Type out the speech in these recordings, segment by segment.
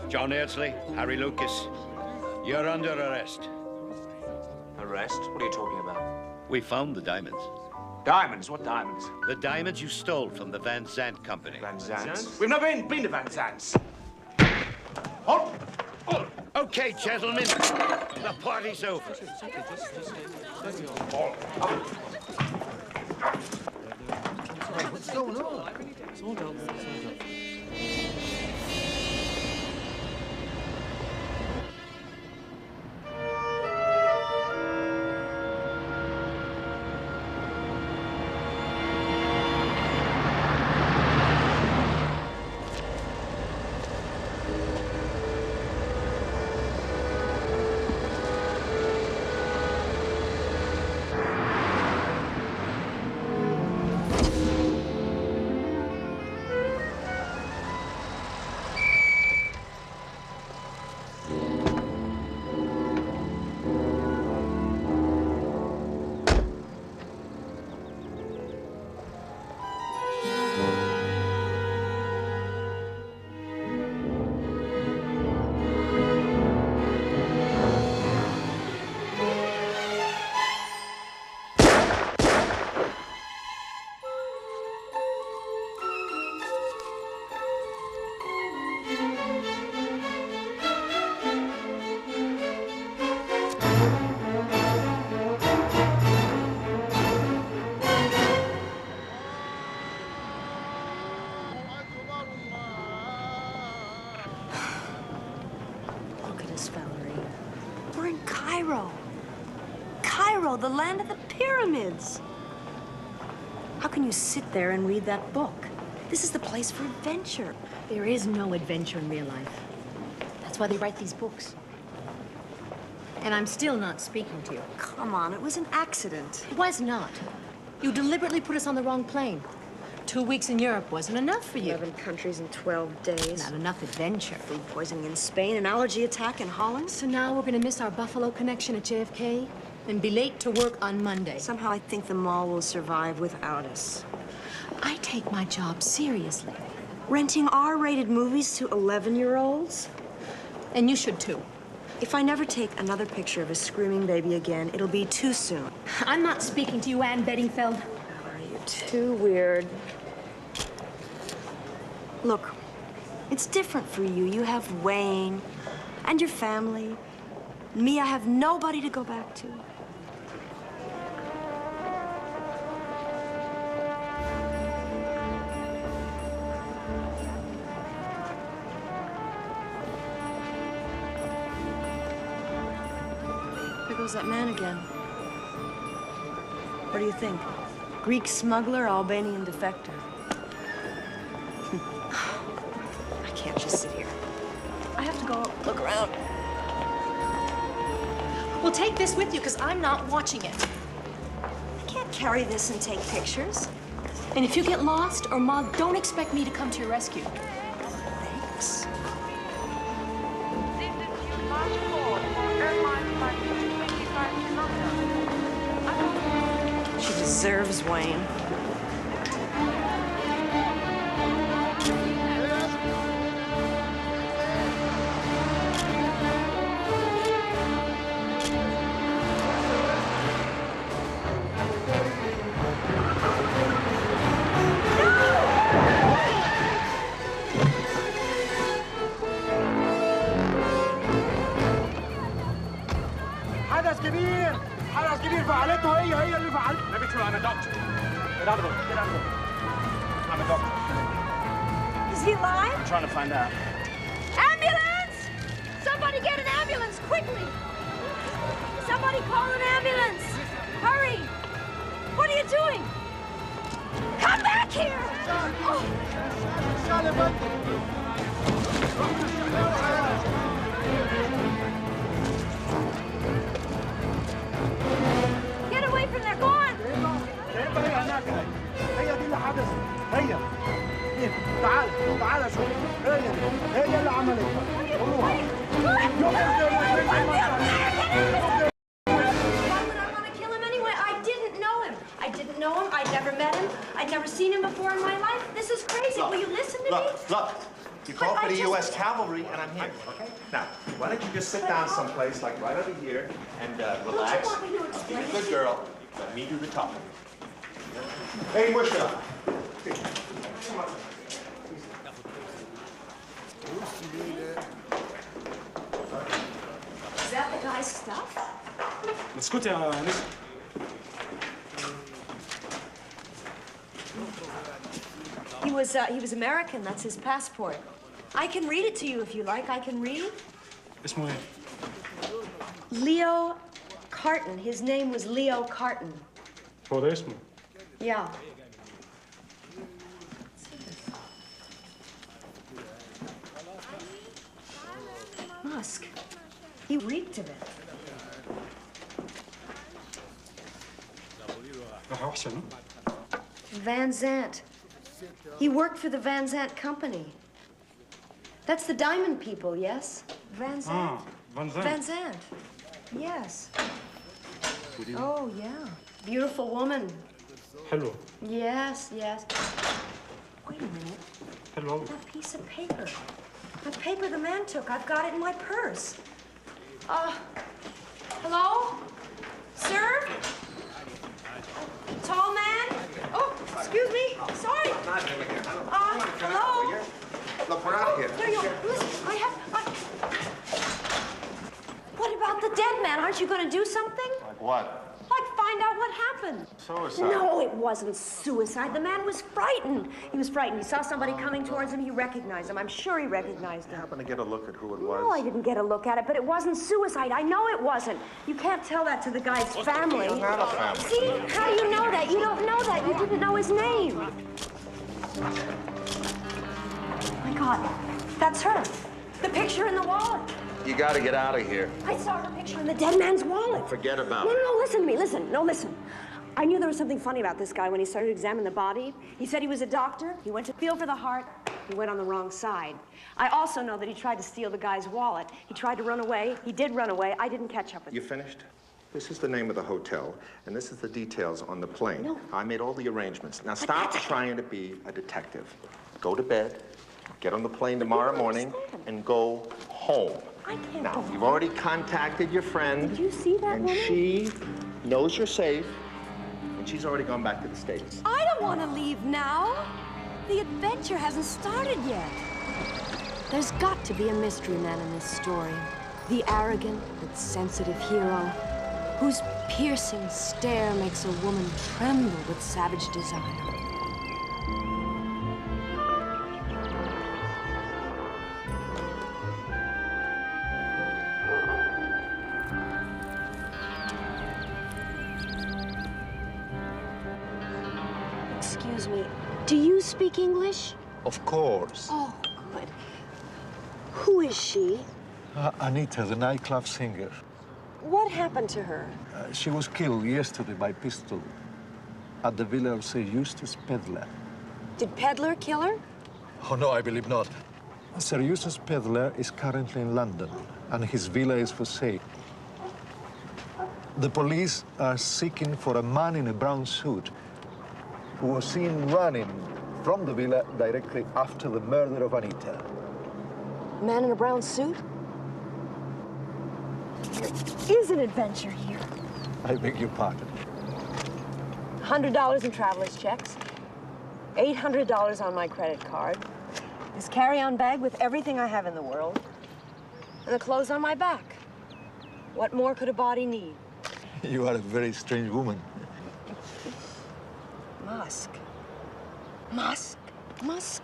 John Airsley, Harry Lucas, you're under arrest. Arrest? What are you talking about? We found the diamonds. Diamonds? What diamonds? The diamonds you stole from the Van Zandt company. Van Zandt's? We've never been to Van Zandt's. Oh! Oh! Okay, gentlemen, the party's over. What's going on? Cairo, the land of the pyramids. How can you sit there and read that book? This is the place for adventure. There is no adventure in real life. That's why they write these books. And I'm still not speaking to you. Come on, it was an accident. It was not. You deliberately put us on the wrong plane. 2 weeks in Europe wasn't enough for you. 11 countries in 12 days. Not enough adventure. Food poisoning in Spain, an allergy attack in Holland. So now we're gonna miss our Buffalo connection at JFK and be late to work on Monday. Somehow I think the mall will survive without us. I take my job seriously. Renting R-rated movies to 11-year-olds? And you should too. If I never take another picture of a screaming baby again, it'll be too soon. I'm not speaking to you, Anne Beddingfeld. Are you too weird? Look, it's different for you. You have Wayne and your family. Me, I have nobody to go back to. There goes that man again. What do you think? Greek smuggler, Albanian defector. I can't just sit here. I have to go look around. Well, take this with you, because I'm not watching it. I can't carry this and take pictures. And if you get lost or mugged, don't expect me to come to your rescue. Thanks. She deserves Wayne. I'm a doctor. Get out of the way. Get out of the way. I'm a doctor. Is he alive? I'm trying to find out. Ambulance! Somebody get an ambulance, quickly! Somebody call an ambulance! Hurry! What are you doing? Come back here! Oh. Get away from there, go on! هي دي اللي حدث هي تعال تعال شوف هي اللي عملت Why would I want to kill him anyway? I didn't know him. I didn't know him. I'd never met him. I'd never seen him before in my life. This is crazy. Will you listen to me? Look, You called for the U.S. Cavalry, and I'm here, okay? Now, why don't you just sit down someplace, like right over here, and relax. Don't you want me to Be explain? a good girl. Let me do the talking. Hey, Musha. Is that the guy's stuff? اسكتي يا نسا. He was American. That's his passport. I can read it to you if you like. I can read. اسمه ايه؟ Leo Carton. His name was Leo Carton. هو ده اسمه. Yeah. Musk. He reeked of it. راح وحشة ها؟ Van Zant. He worked for the Van Zant company. That's the diamond people, yes? Van Zant? فان زان. Van Zant. Yes. Oh, yeah. Beautiful woman. حلوة. Yes, yes. Wait a minute. حلوة أوي. That piece of paper. That paper the man took. I've got it in my purse. Hello? Sir? Tall man? Oh, excuse me. Sorry. Hello? Look, we're out of here. There you are. Listen, What about the dead man? Aren't you going to do something? Like what? Like find out what happened. Suicide. No, it wasn't suicide. The man was frightened. He was frightened. He saw somebody coming towards him. He recognized him. I'm sure he recognized him. Happen to get a look at who it was? No, I didn't get a look at it, but it wasn't suicide. I know it wasn't. You can't tell that to the guy's family. You're not a family. See, how do you know that? You don't know that. You didn't know his name. My God, that's her. The picture in the wallet. You gotta get out of here. I saw her picture in the dead man's wallet. Forget about No, it. no, listen to me. Listen. No, listen. I knew there was something funny about this guy when he started to examine the body. He said he was a doctor. He went to feel for the heart. He went on the wrong side. I also know that he tried to steal the guy's wallet. He tried to run away. He did run away. I didn't catch up with You him. finished? This is the name of the hotel, and this is the details on the plane. No. I made all the arrangements. Now stop trying to be a detective. Go to bed, get on the plane tomorrow morning, and go home. I can't Now, go you've already contacted your friend. Did you see that And woman? she knows you're safe, and she's already gone back to the States. I don't want to leave now. The adventure hasn't started yet. There's got to be a mystery man in this story. The arrogant but sensitive hero whose piercing stare makes a woman tremble with savage desire. Excuse me, do you speak English? Of course. Oh, good. Who is she? Anita, the nightclub singer. What happened to her? She was killed yesterday by pistol at the villa of Sir Eustace Pedler. Did Peddler kill her? Oh, no, I believe not. Sir Eustace Pedler is currently in London, and his villa is for sale. The police are seeking for a man in a brown suit who was seen running from the villa directly after the murder of Anita. Man in a brown suit? There is an adventure here. I beg your pardon. $100 in traveler's checks, $800 on my credit card, this carry-on bag with everything I have in the world, and the clothes on my back. What more could a body need? You are a very strange woman. Musk. Musk. Musk.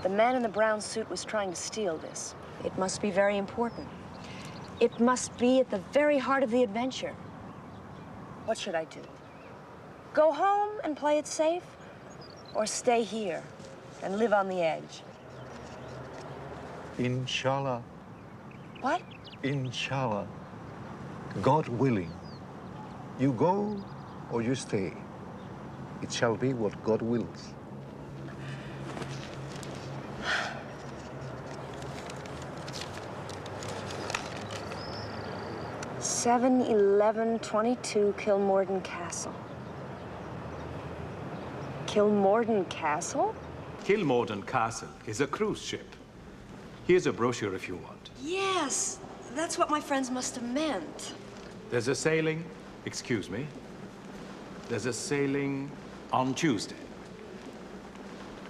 The man in the brown suit was trying to steal this. It must be very important. It must be at the very heart of the adventure. What should I do? Go home and play it safe? Or stay here and live on the edge? Inshallah. What? Inshallah. God willing. You go or you stay. It shall be what God wills. (7/11/22) Kilmorden Castle. Kilmorden Castle? Kilmorden Castle is a cruise ship. Here's a brochure if you want. Yes, that's what my friends must have meant. There's a sailing, excuse me. There's a sailing on Tuesday.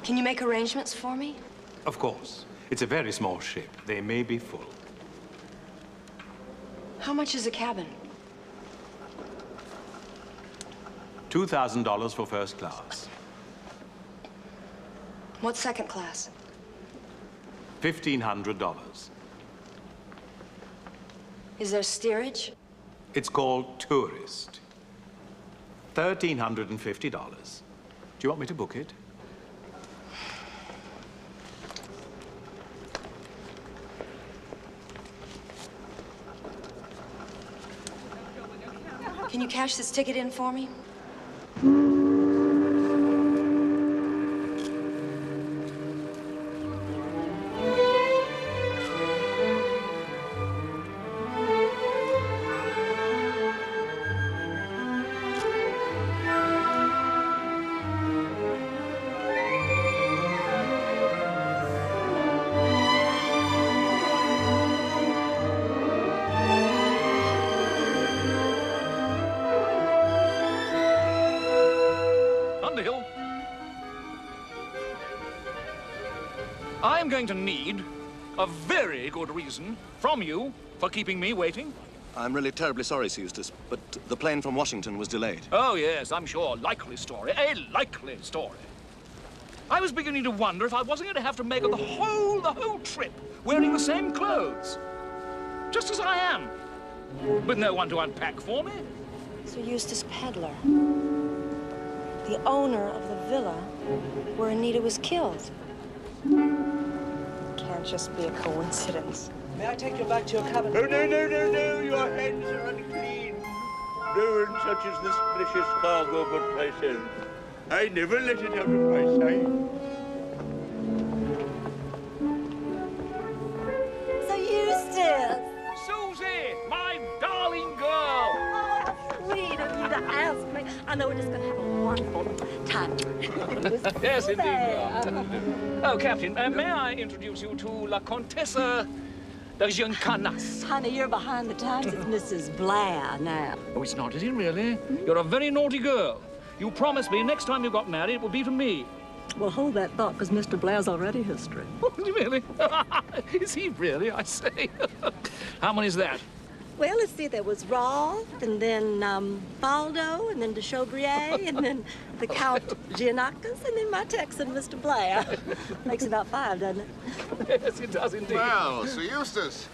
Can you make arrangements for me? Of course. It's a very small ship. They may be full. How much is a cabin? $2,000 for first class. What's second class? $1,500. Is there steerage? It's called tourist. $1,350. Do you want me to book it? Can you cash this ticket in for me? I'm going to need a very good reason from you for keeping me waiting. I'm really terribly sorry, Sir Eustace, but the plane from Washington was delayed. Oh, yes, I'm sure. Likely story. A likely story. I was beginning to wonder if I wasn't going to have to make the whole trip wearing the same clothes. Just as I am. With no one to unpack for me. Sir Eustace Pedler. The owner of the villa where Anita was killed. Can't just be a coincidence. May I take you back to your cabin? Oh, no. Your hands are unclean. No one touches this precious cargo but myself. I never let it out of my sight. Sir Eustace! Susie, my darling girl! Oh, how sweet of you to ask me. I know we're just going to have a wonderful time. Yes, indeed. Oh, Captain, may I introduce you to La Contessa de Giancanas? Honey, you're behind the times. It's Mrs. Blair now. Oh, it's not, is it really? You're a very naughty girl. You promised me next time you got married, it would be to me. Well, hold that thought, because Mr. Blair's already history. Really? Is he really, I say? How many is that? Well, let's see, there was Rolf, and then Baldo, and then de Chaubrier, and then the Count Giannakis, and then my Texan, Mr. Blair. Makes about 5, doesn't it? Yes, it does indeed. Well, Sir Eustace.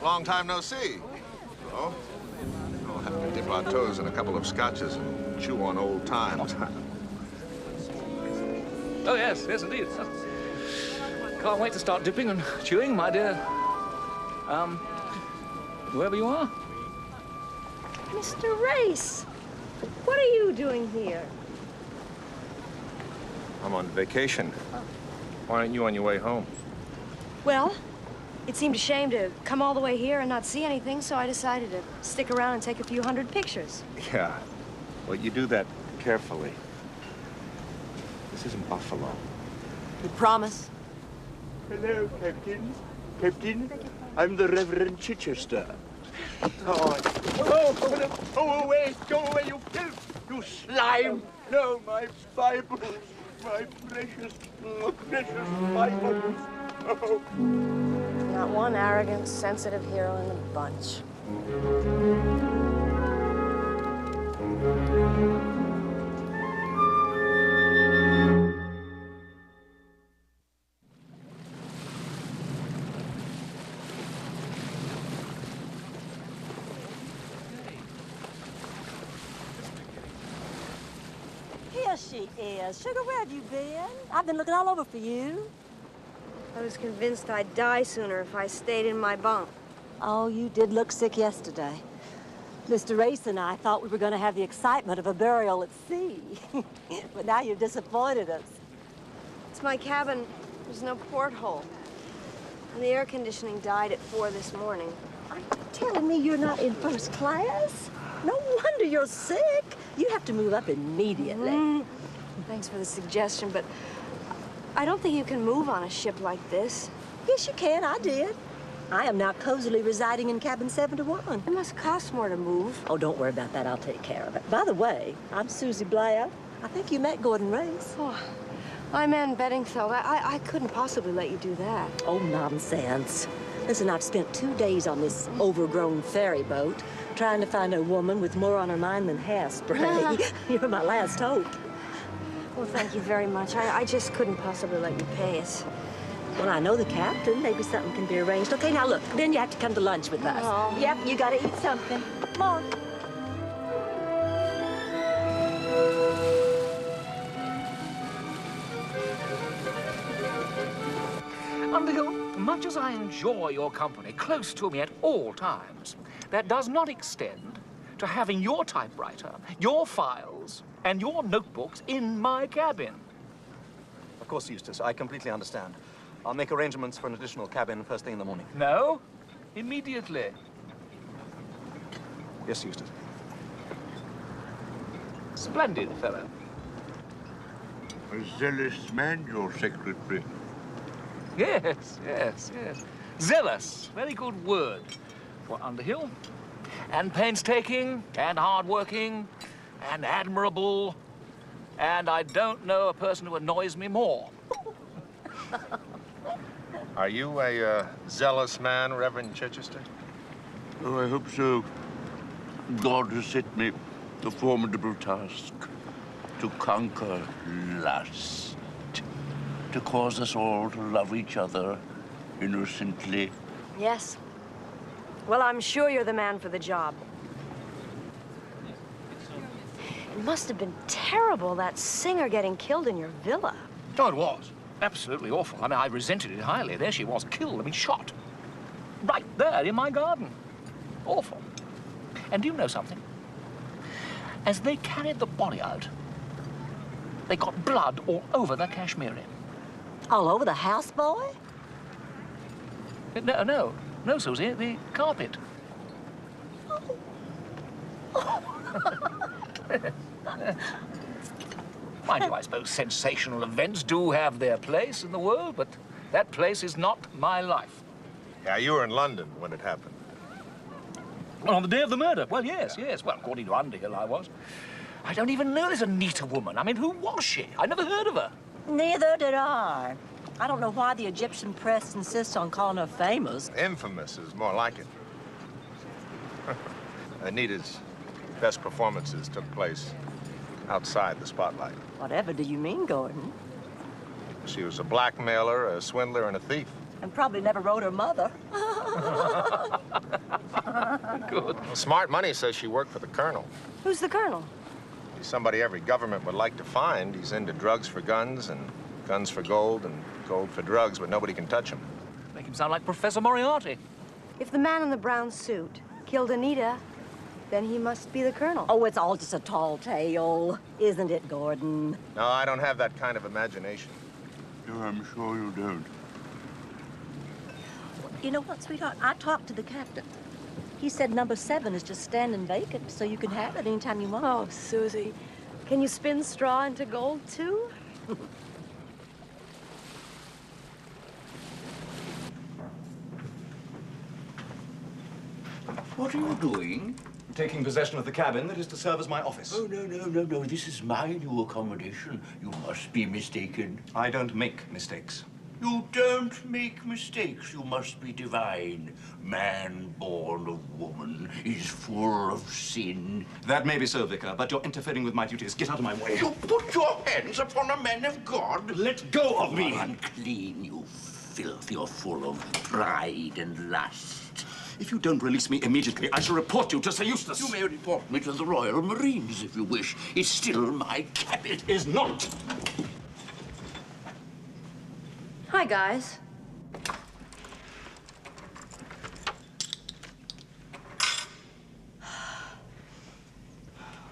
Long time no see. Oh, we'll have to dip our toes in a couple of scotches and chew on old times. Oh, yes, indeed. Can't wait to start dipping and chewing, my dear. Whoever you are. Mr. Race, what are you doing here? I'm on vacation. Why aren't you on your way home? Well, it seemed a shame to come all the way here and not see anything, so I decided to stick around and take a few hundred pictures. Yeah. Well, you do that carefully. This isn't Buffalo. You promise? Hello, Captain. Captain, I'm the Reverend Chichester. Oh, away! Go away, you filth! You slime! No, my Bibles! My precious Bibles! Oh. Not one arrogant, sensitive hero in the bunch. Here she is. Sugar, where have you been? I've been looking all over for you. I was convinced I'd die sooner if I stayed in my bunk. Oh, you did look sick yesterday. Mr. Race and I thought we were going to have the excitement of a burial at sea. But now you've disappointed us. It's my cabin. There's no porthole. And the air conditioning died at 4 this morning. Are you telling me you're not in first class? No wonder you're sick. You have to move up immediately. Thanks for the suggestion, but I don't think you can move on a ship like this. Yes, you can. I did. I am now cozily residing in cabin 71. It must cost more to move. Oh, don't worry about that. I'll take care of it. By the way, I'm Susie Blair. I think you met Gordon Race. Oh, I'm Anne Beddingfeld. I couldn't possibly let you do that. Oh, nonsense. Listen, I've spent 2 days on this overgrown ferry boat trying to find a woman with more on her mind than hairspray. You're my last hope. Well, thank you very much. I just couldn't possibly let you pay us. Well, I know the captain. Maybe something can be arranged. Okay, now look, then you have to come to lunch with us. Oh. Yep, you gotta eat something. Come on. Underhill, much as I enjoy your company close to me at all times, that does not extend to having your typewriter, your files, and your notebooks in my cabin. Of course, Eustace, I completely understand. I'll make arrangements for an additional cabin first thing in the morning. No, immediately. Yes, Eustace. Splendid fellow. A zealous man, your secretary. Yes, yes, yes. Zealous, very good word for Underhill. And painstaking, and hard-working, and admirable. And I don't know a person who annoys me more. Are you a zealous man, Reverend Chichester? Oh, I hope so. God has set me the formidable task to conquer lust, to cause us all to love each other innocently. Yes. Well, I'm sure you're the man for the job. It must have been terrible, that singer getting killed in your villa. Oh, it was. Absolutely awful. I mean, I resented it highly. There she was, killed, I mean, shot. Right there in my garden. Awful. And do you know something? As they carried the body out, they got blood all over the Kashmiri. All over the houseboy? No, Susie, the carpet. Mind you, I suppose sensational events do have their place in the world, but that place is not my life. Yeah, you were in London when it happened. Well, on the day of the murder? Well, yes, yes. Well, according to Underhill, I was. I don't even know this Anita woman. I mean, who was she? I never heard of her. Neither did I. I don't know why the Egyptian press insists on calling her famous. Infamous is more like it. Anita's best performances took place outside the spotlight. Whatever do you mean, Gordon? She was a blackmailer, a swindler, and a thief. And probably never wrote her mother. Good. Well, Smart Money says she worked for the colonel. Who's the colonel? He's somebody every government would like to find. He's into drugs for guns and guns for gold and gold for drugs, but nobody can touch him. Make him sound like Professor Moriarty. If the man in the brown suit killed Anita, then he must be the colonel. Oh, it's all just a tall tale, isn't it, Gordon? No, I don't have that kind of imagination. No, I'm sure you don't. You know what, sweetheart? I talked to the captain. He said number 7 is just standing vacant, so you can have it anytime you want. Oh, Susie, can you spin straw into gold, too? What are you doing? Taking possession of the cabin that is to serve as my office. Oh, no. This is my new accommodation. You must be mistaken. I don't make mistakes. You don't make mistakes. You must be divine. Man born of woman is full of sin. That may be so, Vicar, but you're interfering with my duties. Get out of my way. You put your hands upon a man of God. Let go of me. You are unclean, you filth. You're full of pride and lust. If you don't release me immediately, I shall report you to Sir Eustace. You may report me to the Royal Marines if you wish. It's still my cabin. It is not. Hi, guys.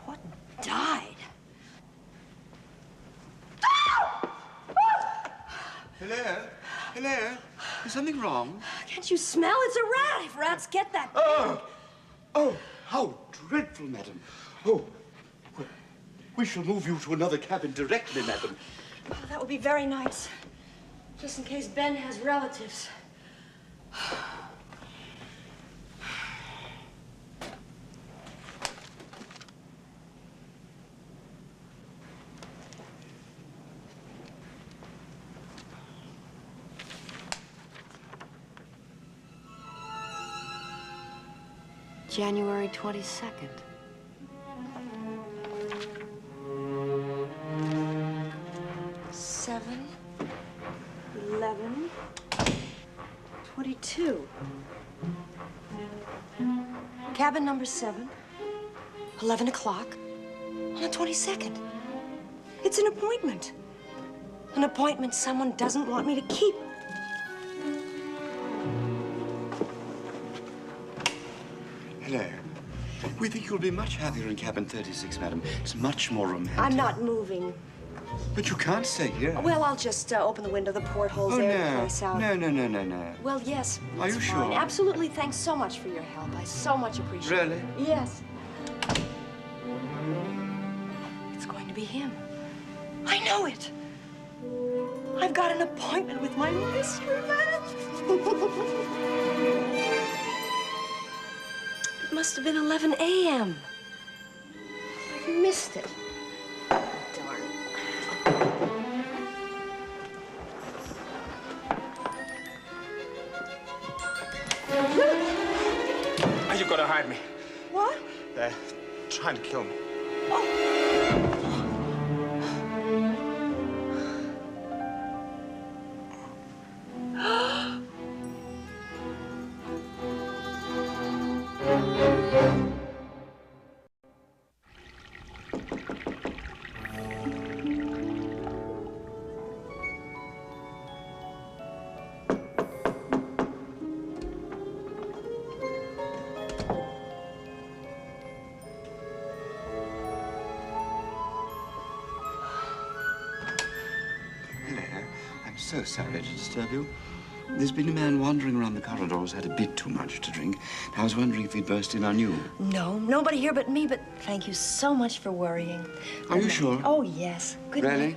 What died? Hello? Is something wrong? Can't you smell? It's a rat. If rats get that Oh, how dreadful, madam. Oh, We shall move you to another cabin directly, madam. Oh, that would be very nice. Just in case Ben has relatives. January 22nd. Seven, 11, 22. Cabin number 7, 11 o'clock on the 22nd. It's an appointment. An appointment someone doesn't want me to keep. Hello. We think you'll be much happier in cabin 36, madam. It's much more romantic. I'm not moving. But you can't stay here. Well, I'll just open the window, the portholes, Oh, air the no. place out. No. Well, yes. Are it's you fine. sure? Absolutely. Thanks so much for your help. I so much appreciate it. Really? Yes. It's going to be him. I know it. I've got an appointment with my mystery man. It must have been 11 a.m. I missed it. Darn. You've got to hide me. What? They're trying to kill me. So sorry to disturb you. There's been a man wandering around the corridors, had a bit too much to drink. I was wondering if he'd burst in on you. No, nobody here but me, but thank you so much for worrying. Are you sure? Oh, yes. Good Really? night.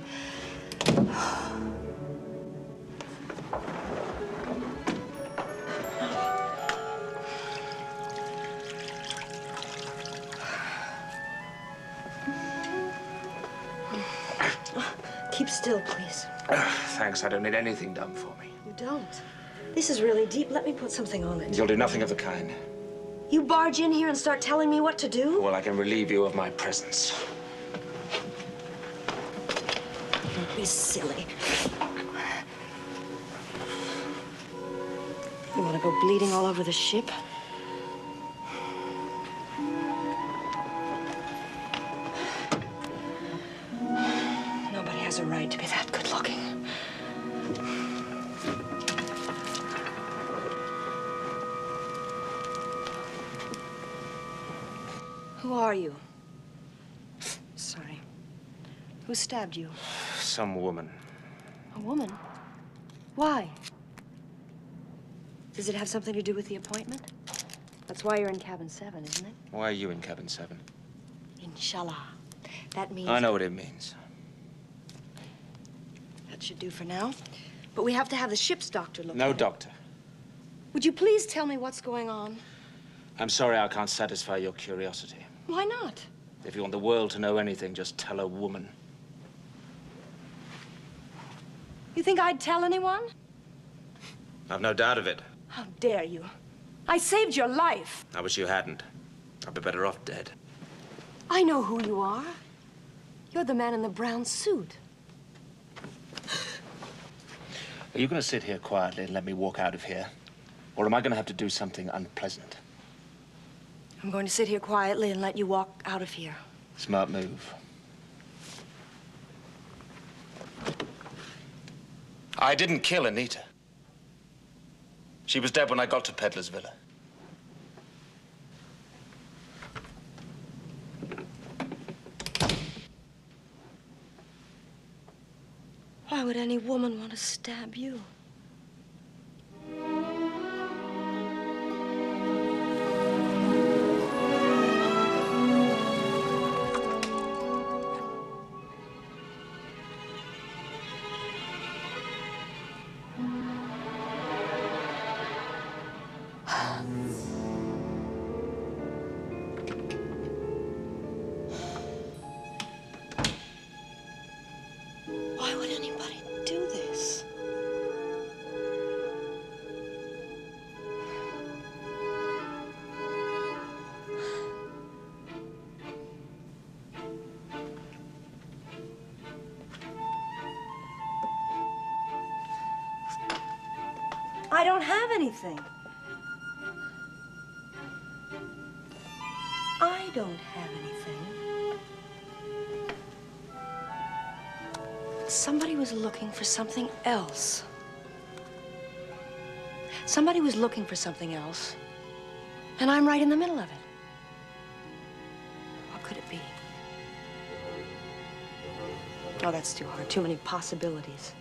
Keep still, please. Thanks, I don't need anything done for me. You don't. This is really deep. Let me put something on it. You'll do nothing of the kind. You barge in here and start telling me what to do? Well, I can relieve you of my presence. Don't be silly. You want to go bleeding all over the ship? Nobody has a right to be that good-looking. Who are you? Sorry. Who stabbed you? Some woman. A woman? Why? Does it have something to do with the appointment? That's why you're in cabin 7, isn't it? Why are you in cabin 7? Inshallah. That means... I know what it means. That should do for now. But we have to have the ship's doctor look at it. No doctor. Would you please tell me what's going on? I'm sorry I can't satisfy your curiosity. Why not? If you want the world to know anything, just tell a woman. You think I'd tell anyone? I've no doubt of it. How dare you? I saved your life. I wish you hadn't. I'd be better off dead. I know who you are. You're the man in the brown suit. Are you going to sit here quietly and let me walk out of here? Or am I going to have to do something unpleasant? I'm going to sit here quietly and let you walk out of here. Smart move. I didn't kill Anita. She was dead when I got to Peddler's Villa. Why would any woman want to stab you? I don't have anything. I don't have anything. Somebody was looking for something else. Somebody was looking for something else, and I'm right in the middle of it. What could it be? Oh, that's too hard. Too many possibilities.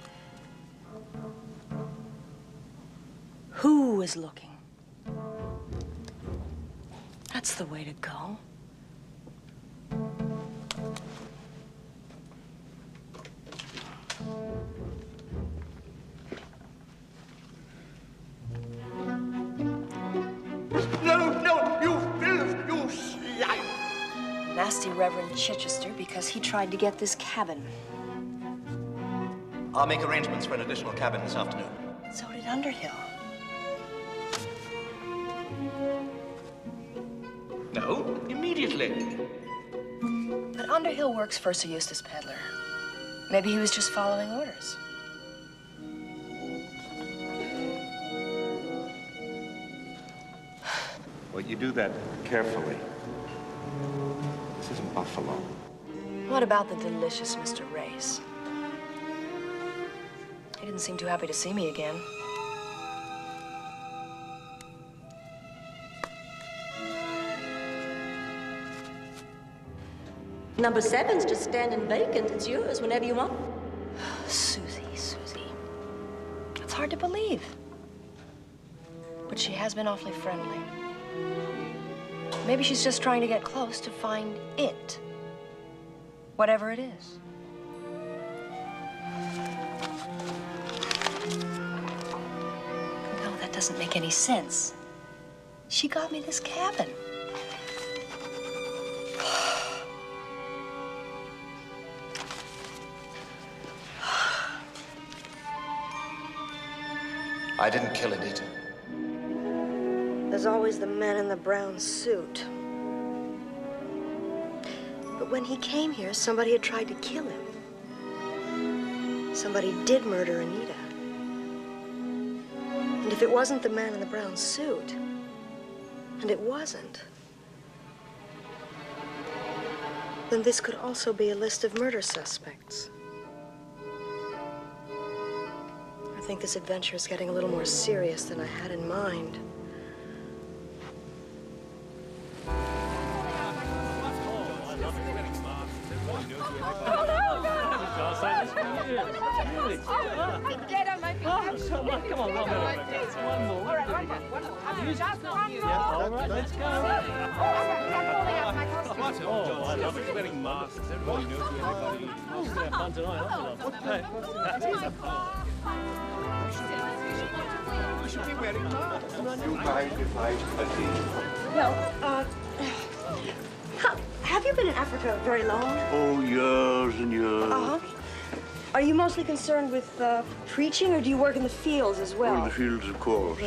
Who is looking? That's the way to go. No, you filth, you slime! Nasty Reverend Chichester because he tried to get this cabin. I'll make arrangements for an additional cabin this afternoon. So did Underhill. No, immediately. But Underhill works for Sir Eustace Pedler. Maybe he was just following orders. Well, you do that carefully. This isn't Buffalo. What about the delicious Mr. Race? He didn't seem too happy to see me again. Number 7's just standing vacant. It's yours whenever you want. Susie. It's hard to believe. But she has been awfully friendly. Maybe she's just trying to get close to find it. Whatever it is. No, that doesn't make any sense. She got me this cabin. I didn't kill Anita. There's always the man in the brown suit. But when he came here, somebody had tried to kill him. Somebody did murder Anita. And if it wasn't the man in the brown suit, and it wasn't, then this could also be a list of murder suspects. I think this adventure is getting a little more serious than I had in mind. Get on my feet. Come on, one more. All right, one more. Just one more. All right, let's go. All right, I'm holding up my costume. Oh, I love it. Wearing masks. Everybody knows who everybody is. Oh, we're fun tonight, aren't we? We should be wearing masks. You guys fight Well, have you been in Africa very long? Oh, years and years. Uh-huh. Are you mostly concerned with preaching, or do you work in the fields as well? In the fields, of course.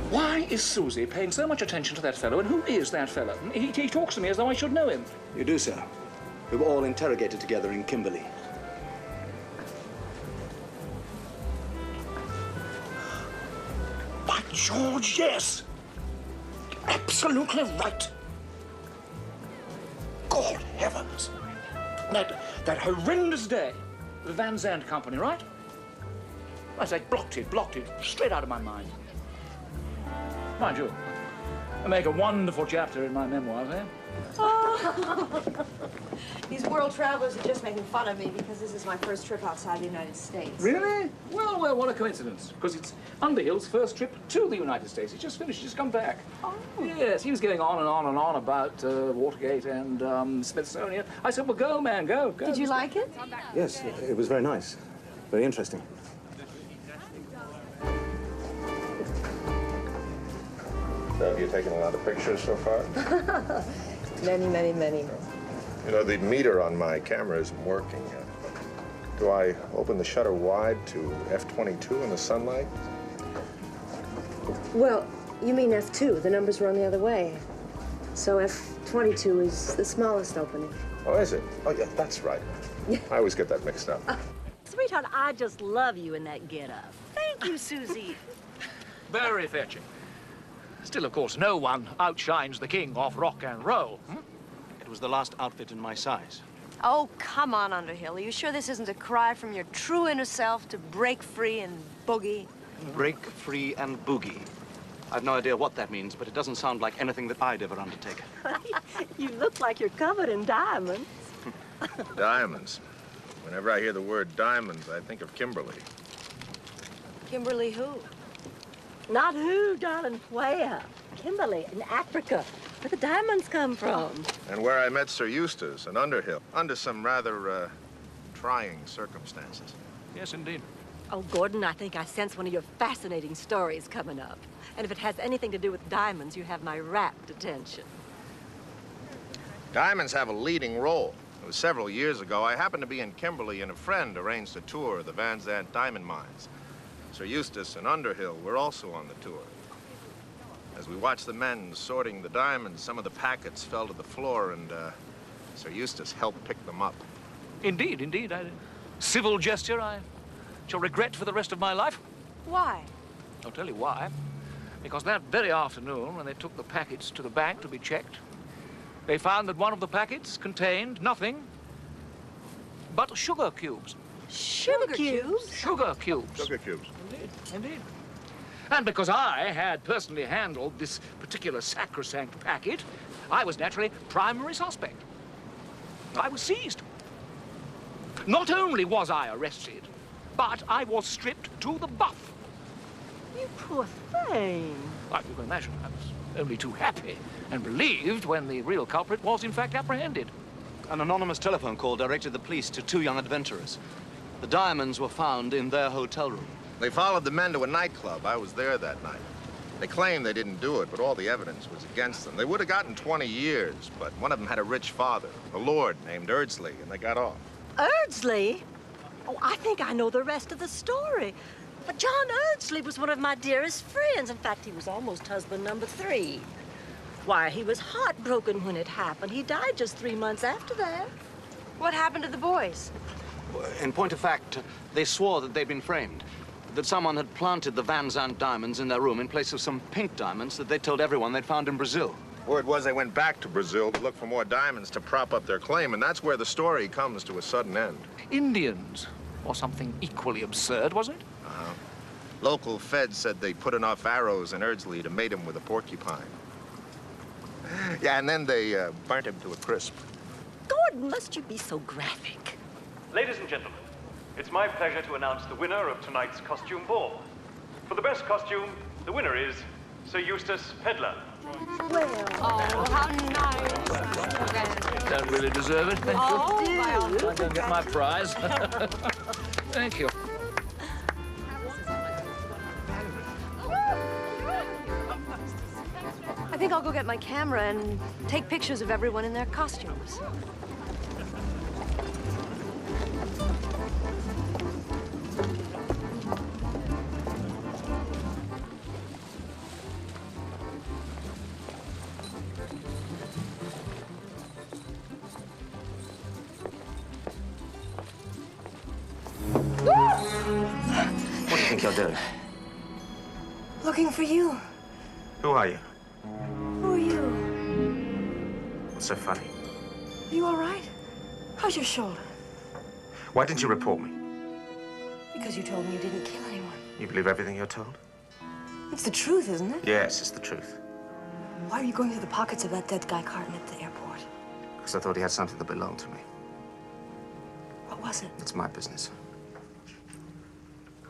Why is Susie paying so much attention to that fellow, and who is that fellow? He talks to me as though I should know him. You do, sir. We were all interrogated together in Kimberley. By George, yes! Absolutely right. God heavens. That horrendous day, the Van Zandt Company, right? I say, blocked it, straight out of my mind. Mind you, I make a wonderful chapter in my memoirs, eh? Oh. These world travelers are just making fun of me because this is my first trip outside the United States. Really? Well, what a coincidence. Because it's Underhill's first trip to the United States. He's just finished, just come back. Oh. Yes, he was going on and on and on about Watergate and Smithsonian. I said, well, go, man, go. Did you like it? Yes, it was very nice. Very interesting. So have you taken a lot of pictures so far? Many. You know, the meter on my camera isn't working. Do I open the shutter wide to F22 in the sunlight? Well, you mean F2. The numbers run the other way. So F22 is the smallest opening. Oh, is it? Oh, yeah, that's right. I always get that mixed up. Sweetheart, I just love you in that get-up. Thank you, Susie. Very fetching. Still, of course, no one outshines the king of rock and roll. It was the last outfit in my size. Oh, come on, Underhill. Are you sure this isn't a cry from your true inner self to break free and boogie? Break free and boogie. I've no idea what that means, but it doesn't sound like anything that I'd ever undertake. You look like you're covered in diamonds. Diamonds. Whenever I hear the word diamonds, I think of Kimberly. Kimberly who? Not who, darling, where? Kimberly, in Africa, where the diamonds come from. And where I met Sir Eustace in Underhill, under some rather, trying circumstances. Yes, indeed. Oh, Gordon, I think I sense one of your fascinating stories coming up. And if it has anything to do with diamonds, you have my rapt attention. Diamonds have a leading role. It was several years ago. I happened to be in Kimberley, and a friend arranged a tour of the Van Zandt diamond mines. Sir Eustace and Underhill were also on the tour. As we watched the men sorting the diamonds, some of the packets fell to the floor, and Sir Eustace helped pick them up. Indeed, indeed. Civil gesture I shall regret for the rest of my life. Why? I'll tell you why. Because that very afternoon, when they took the packets to the bank to be checked, they found that one of the packets contained nothing but sugar cubes. Sugar cubes? Sugar cubes. Sugar cubes. Indeed, indeed. And because I had personally handled this particular sacrosanct packet, I was naturally primary suspect. I was seized. Not only was I arrested, but I was stripped to the buff. You poor thing. Like you can imagine, I was only too happy and relieved when the real culprit was in fact apprehended. An anonymous telephone call directed the police to two young adventurers. The diamonds were found in their hotel room. They followed the men to a nightclub. I was there that night. They claimed they didn't do it, but all the evidence was against them. They would have gotten 20 years, but one of them had a rich father, a lord named Erdsley, and they got off. Erdsley? Oh, I think I know the rest of the story. But John Erdsley was one of my dearest friends. In fact, he was almost husband number 3. Why, he was heartbroken when it happened. He died just 3 months after that. What happened to the boys? In point of fact, they swore that they'd been framed, that someone had planted the Van Zandt diamonds in their room in place of some pink diamonds that they told everyone they'd found in Brazil. Word was they went back to Brazil to look for more diamonds to prop up their claim, and that's where the story comes to a sudden end. Indians, or something equally absurd, wasn't it? Uh-huh. Local feds said they put enough arrows in Erdsley to mate him with a porcupine. Yeah, and then they burnt him to a crisp. Gordon, must you be so graphic? Ladies and gentlemen, it's my pleasure to announce the winner of tonight's costume ball. For the best costume, the winner is Sir Eustace Pedler. Well, oh, how nice. Don't really deserve it, thank you. Oh, I don't get my prize. Thank you. I think I'll go get my camera and take pictures of everyone in their costumes. What do you think you're doing? Looking for you. Who are you? Who are you? What's so funny? Are you all right? How's your shoulder? Why didn't you report me? Because you told me you didn't kill anyone. You believe everything you're told? It's the truth, isn't it? Yes, it's the truth. Why are you going through the pockets of that dead guy Carton at the airport? Because I thought he had something that belonged to me. What was it? It's my business.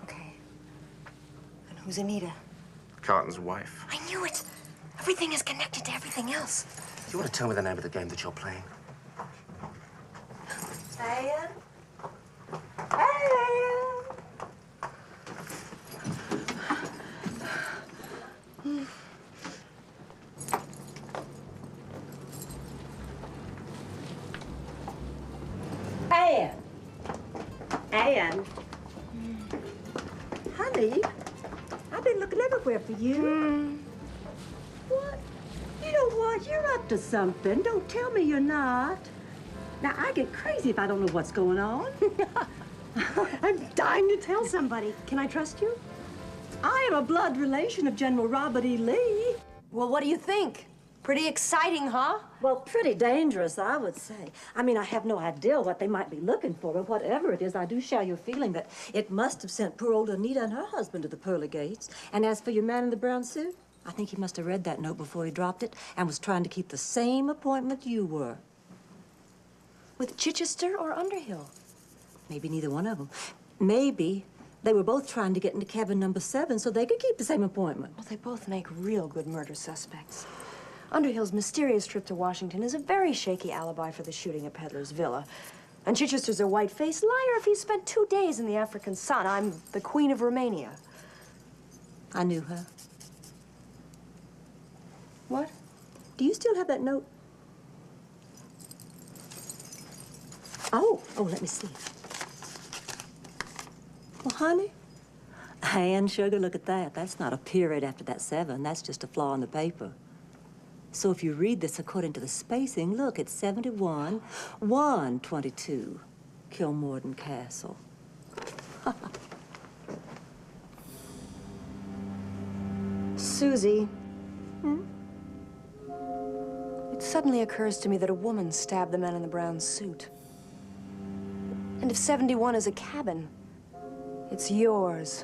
Okay. And who's Anita? Carton's wife. I knew it. Everything is connected to everything else. Do you want to tell me the name of the game that you're playing? Anne? Anne? Anne. Anne. Honey, I've been looking everywhere for you. What? You know what? You're up to something. Don't tell me you're not. Now, I get crazy if I don't know what's going on. I'm dying to tell somebody. Can I trust you? I am a blood relation of General Robert E. Lee. Well, what do you think? Pretty exciting, huh? Well, pretty dangerous, I would say. I mean, I have no idea what they might be looking for, but whatever it is, I do share your feeling that it must have sent poor old Anita and her husband to the pearly gates. And as for your man in the brown suit, I think he must have read that note before he dropped it and was trying to keep the same appointment you were. With Chichester or Underhill? Maybe neither one of them. Maybe they were both trying to get into cabin number 7 so they could keep the same appointment. Well, they both make real good murder suspects. Underhill's mysterious trip to Washington is a very shaky alibi for the shooting at Peddler's Villa. And Chichester's a white-faced liar if he spent 2 days in the African sun. I'm the Queen of Romania. I knew her. What? Do you still have that note? Oh, let me see. Well, honey, and sugar, look at that. That's not a period after that 7. That's just a flaw in the paper. So if you read this according to the spacing, look, it's 71, 122, Kilmorden Castle. Susie. It suddenly occurs to me that a woman stabbed the man in the brown suit. And if 71 is a cabin, it's yours.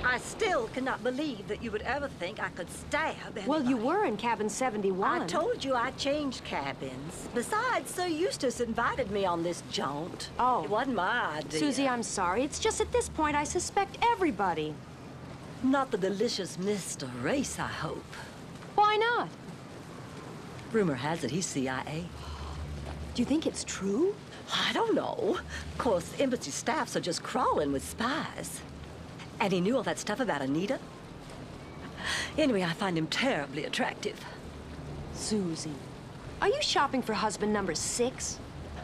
I still cannot believe that you would ever think I could stab anybody. Well, you were in cabin 71. I told you I changed cabins. Besides, Sir Eustace invited me on this jaunt. Oh. It wasn't my idea. Susie, I'm sorry. It's just at this point I suspect everybody. Not the delicious Mr. Race, I hope. Why not? Rumor has it he's CIA. Do you think it's true? I don't know. Of course, embassy staffs are just crawling with spies. And he knew all that stuff about Anita. Anyway, I find him terribly attractive. Susie, are you shopping for husband number 6?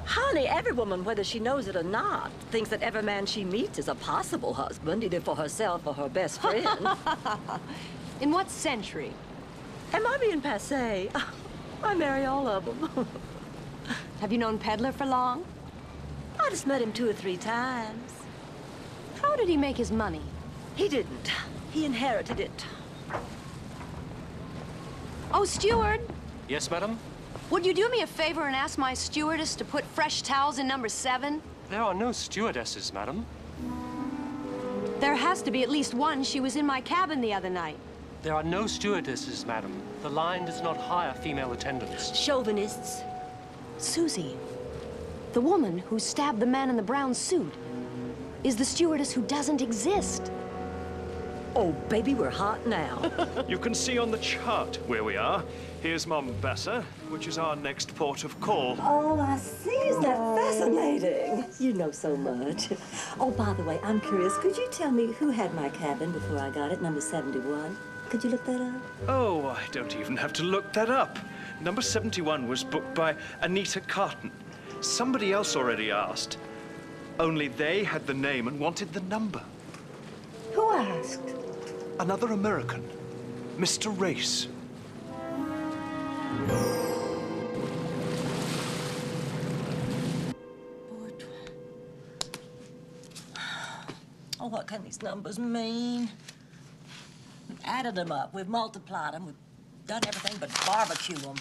Honey, every woman, whether she knows it or not, thinks that every man she meets is a possible husband, either for herself or her best friend. In what century? Am I being passé? I marry all of them. Have you known Peddler for long? I just met him 2 or 3 times. How did he make his money? He didn't. He inherited it. Oh, steward. Yes, madam? Would you do me a favor and ask my stewardess to put fresh towels in number 7? There are no stewardesses, madam. There has to be at least one. She was in my cabin the other night. There are no stewardesses, madam. The line does not hire female attendants. Chauvinists. Susie, the woman who stabbed the man in the brown suit is the stewardess who doesn't exist. Oh, baby, we're hot now. You can see on the chart where we are. Here's Mombasa, which is our next port of call. Oh, I see. Isn't that fascinating? You know so much. Oh, by the way, I'm curious. Could you tell me who had my cabin before I got it, number 71? Could you look that up? Oh, I don't even have to look that up. Number 71 was booked by Anita Carton. Somebody else already asked. Only they had the name and wanted the number. Who asked? Another American, Mr. Race. Oh, what can these numbers mean? We've added them up, we've multiplied them, we've done everything but barbecue them.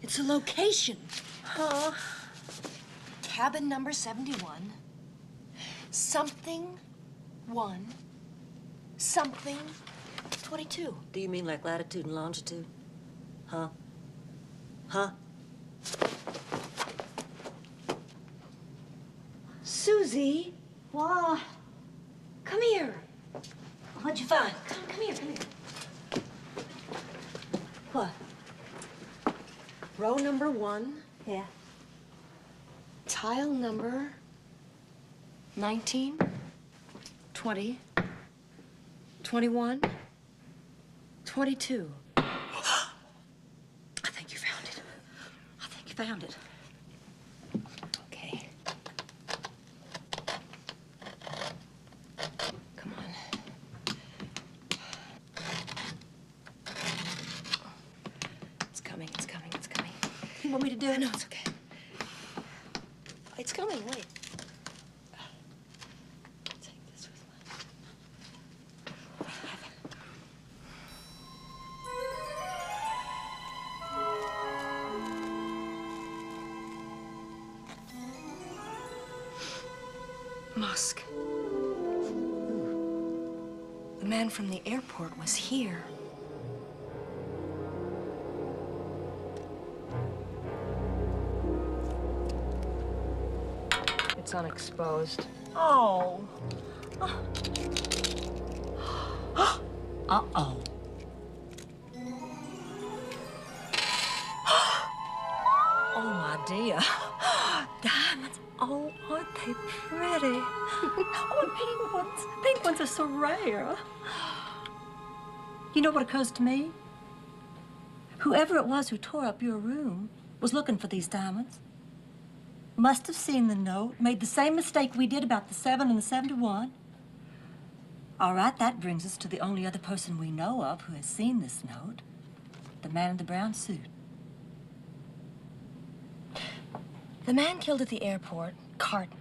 It's a location. Huh? Cabin number 71. Something 1. Something 22. Do you mean like latitude and longitude? Huh? Huh? Susie. What? Come here. What'd you find? Come here, come here. What? Row number 1. Yeah. Tile number 19, 20, 21, 22. I think you found found it. Okay. Come on. It's coming, it's coming, it's coming. You want me to do it? No, it's okay. It's coming, wait. Take this with me. Musk. The man from the airport was here. It's unexposed. Oh. Uh-oh. Oh, my dear. Diamonds. Oh, aren't they pretty? Oh, and pink ones. Pink ones are so rare. You know what occurs to me? Whoever it was who tore up your room was looking for these diamonds. Must have seen the note, made the same mistake we did about the 7 and the 71. All right, that brings us to the only other person we know of who has seen this note. The man in the brown suit. The man killed at the airport, Carton,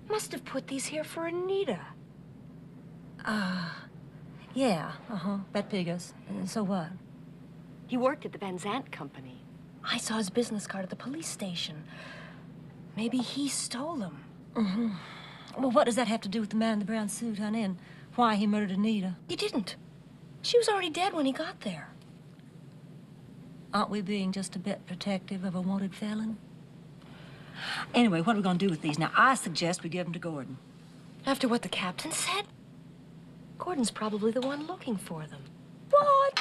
must have put these here for Anita. Yeah, that figures. So what? He worked at the Van Zandt Company. I saw his business card at the police station. Maybe he stole them. Well, what does that have to do with the man in the brown suit, honey, and why he murdered Anita? He didn't. She was already dead when he got there. Aren't we being just a bit protective of a wanted felon? Anyway, what are we going to do with these? Now, I suggest we give them to Gordon. After what the captain said? Gordon's probably the one looking for them. What?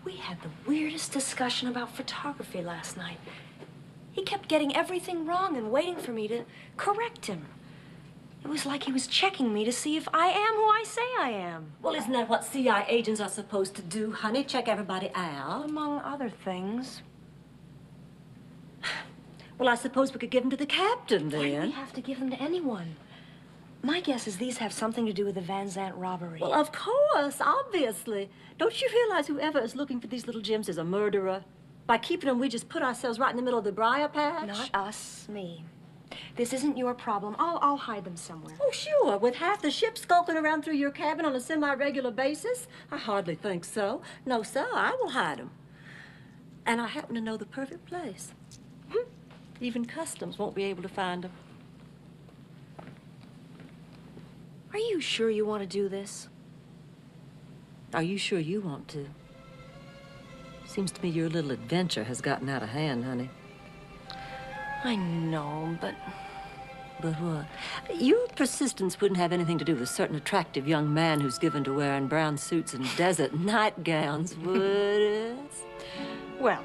We had the weirdest discussion about photography last night. He kept getting everything wrong and waiting for me to correct him. It was like he was checking me to see if I am who I say I am. Well, isn't that what CIA agents are supposed to do, honey? Check everybody out. Among other things. Well, I suppose we could give them to the captain, then. Why do we have to give them to anyone? My guess is these have something to do with the Van Zandt robbery. Well, of course, obviously. Don't you realize whoever is looking for these little gems is a murderer? By keeping them, we just put ourselves right in the middle of the briar patch. Not us, me. This isn't your problem. I'll hide them somewhere. Oh, sure. With half the ship skulking around through your cabin on a semi-regular basis? I hardly think so. No, sir, I will hide them. And I happen to know the perfect place. Even customs won't be able to find them. Are you sure you want to do this? Are you sure you want to? Seems to me your little adventure has gotten out of hand, honey. I know, but... But what? Your persistence wouldn't have anything to do with a certain attractive young man who's given to wearing brown suits and desert nightgowns, would it? Well,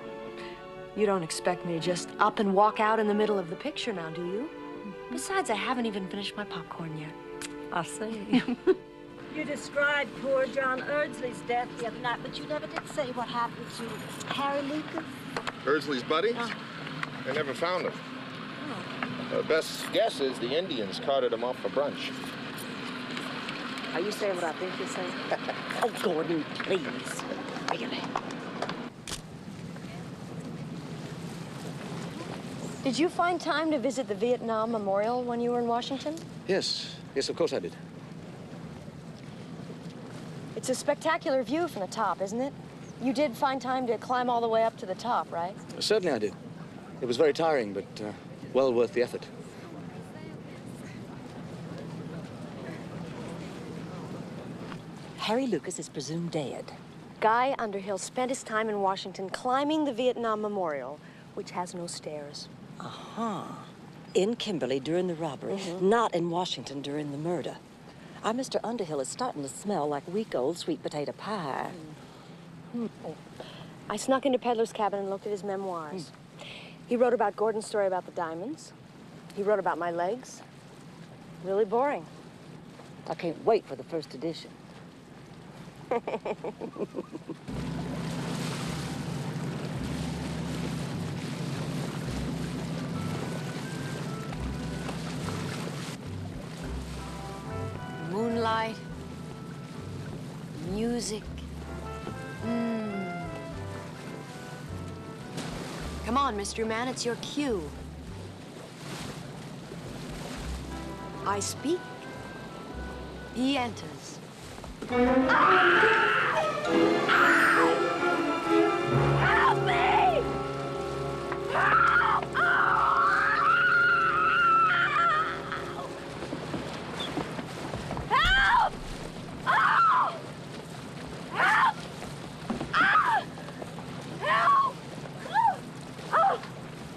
you don't expect me to just up and walk out in the middle of the picture now, do you? Besides, I haven't even finished my popcorn yet. I see. You described poor John Erdsley's death the other night, but you never did say what happened to Harry Lucas. Erdsley's buddy? They never found him. Best guess is the Indians carted him off for brunch. Are you saying what I think you're saying? Oh, Gordon, please. Really? Did you find time to visit the Vietnam Memorial when you were in Washington? Yes. Yes, of course I did. It's a spectacular view from the top, isn't it? You did find time to climb all the way up to the top, right? Certainly I did. It was very tiring, but well worth the effort. Harry Lucas is presumed dead. Guy Underhill spent his time in Washington climbing the Vietnam Memorial, which has no stairs. In Kimberly during the robbery, not in Washington during the murder. Our Mr. Underhill is starting to smell like week-old sweet potato pie. I snuck into Peddler's cabin and looked at his memoirs. He wrote about Gordon's story about the diamonds. He wrote about my legs. Really boring. I can't wait for the first edition. music. Come on, Mr. Man, it's your cue. I speak. He enters. Help me! Help! Help! Oh! Help! Ah! Help! Oh!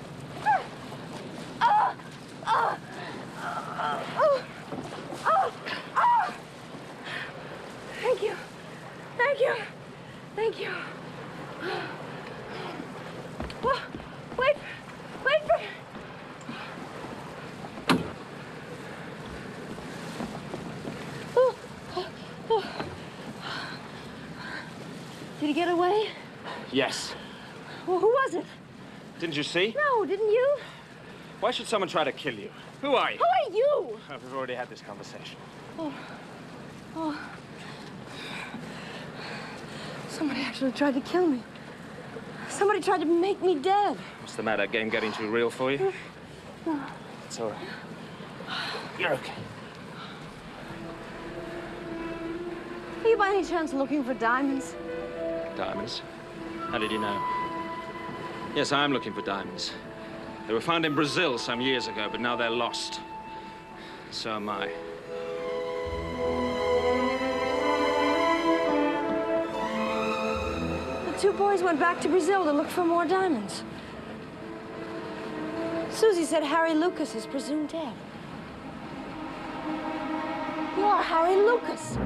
Oh! Oh! Oh! Oh! Oh! Thank you. Thank you. Thank you. Oh, wait. Wait for... Oh, oh, oh. Did he get away? Yes. Well, who was it? Didn't you see? No, didn't you? Why should someone try to kill you? Who are you? Who are you? We've already had this conversation. Oh. Oh. Somebody actually tried to kill me. Somebody tried to make me dead. What's the matter? Game getting too real for you? It's all right. You're okay. Are you by any chance looking for diamonds? Diamonds? How did you know? Yes, I'm looking for diamonds. They were found in Brazil some years ago, but now they're lost. So am I. The two boys went back to Brazil to look for more diamonds. Susie said Harry Lucas is presumed dead. You are Harry Lucas.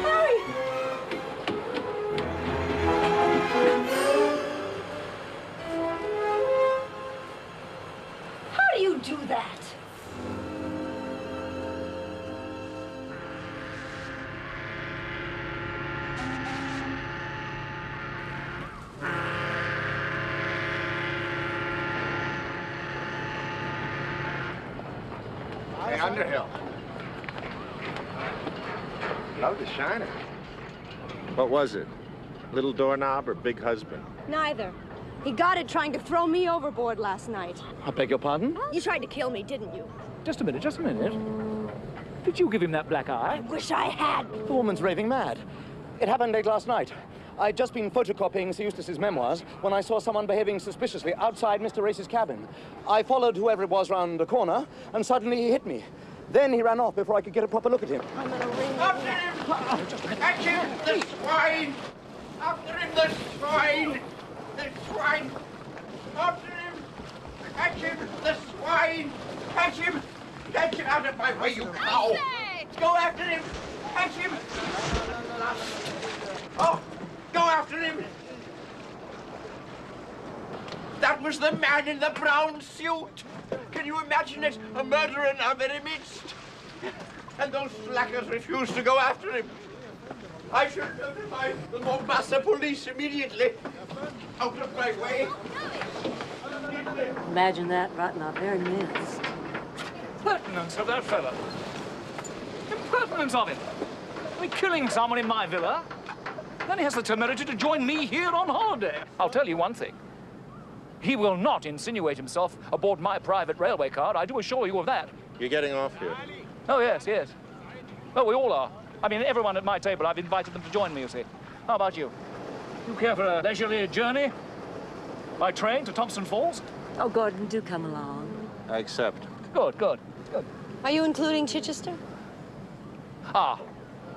Harry! How do you do that? Hey, Underhill. Love the shiner. What was it? Little doorknob or big husband? Neither. He got it trying to throw me overboard last night. I beg your pardon? You tried to kill me, didn't you? Just a minute, just a minute. Did you give him that black eye? I wish I had. The woman's raving mad. It happened late last night. I'd just been photocopying Sir Eustace's memoirs when I saw someone behaving suspiciously outside Mr. Race's cabin. I followed whoever it was round the corner, and suddenly he hit me. Then he ran off before I could get a proper look at him. I'm gonna ring After him! Catch him, the swine! After him, the swine! The swine! After him! Catch him, the swine! Catch him! Catch him out of my way, you cow! Go after him! Catch him! Oh! Go after him! That was the man in the brown suit! Can you imagine it? A murderer in our very midst! And those slackers refused to go after him. I should notify the Mombasa police immediately. Out of my way. Imagine that right in our very midst. Impertinence of that fella. Impertinence of him. I mean, killing someone in my villa. Then he has the temerity to join me here on holiday. I'll tell you one thing. He will not insinuate himself aboard my private railway car. I do assure you of that. You're getting off here. Oh, yes, yes. Oh, we all are. I mean, everyone at my table, I've invited them to join me, you see. How about you? You care for a leisurely journey? By train to Thompson Falls? Oh, Gordon, do come along. I accept. Good, good, good. Are you including Chichester? Ah,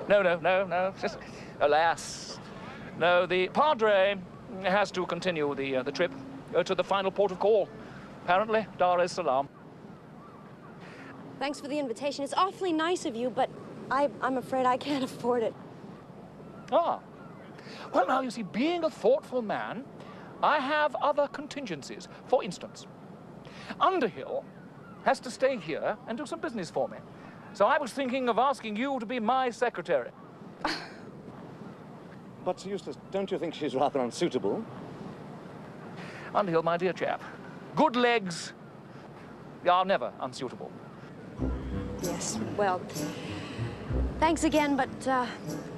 no. Just, alas. No, the Padre has to continue the trip to the final port of call. Apparently, Dar es Salaam. Thanks for the invitation. It's awfully nice of you, but I'm afraid I can't afford it. Ah. Well, now, you see, being a thoughtful man, I have other contingencies. For instance, Underhill has to stay here and do some business for me. So I was thinking of asking you to be my secretary. But, Sir Eustace, don't you think she's rather unsuitable? Underhill, my dear chap, good legs are never unsuitable. Yes, well, Thanks again, but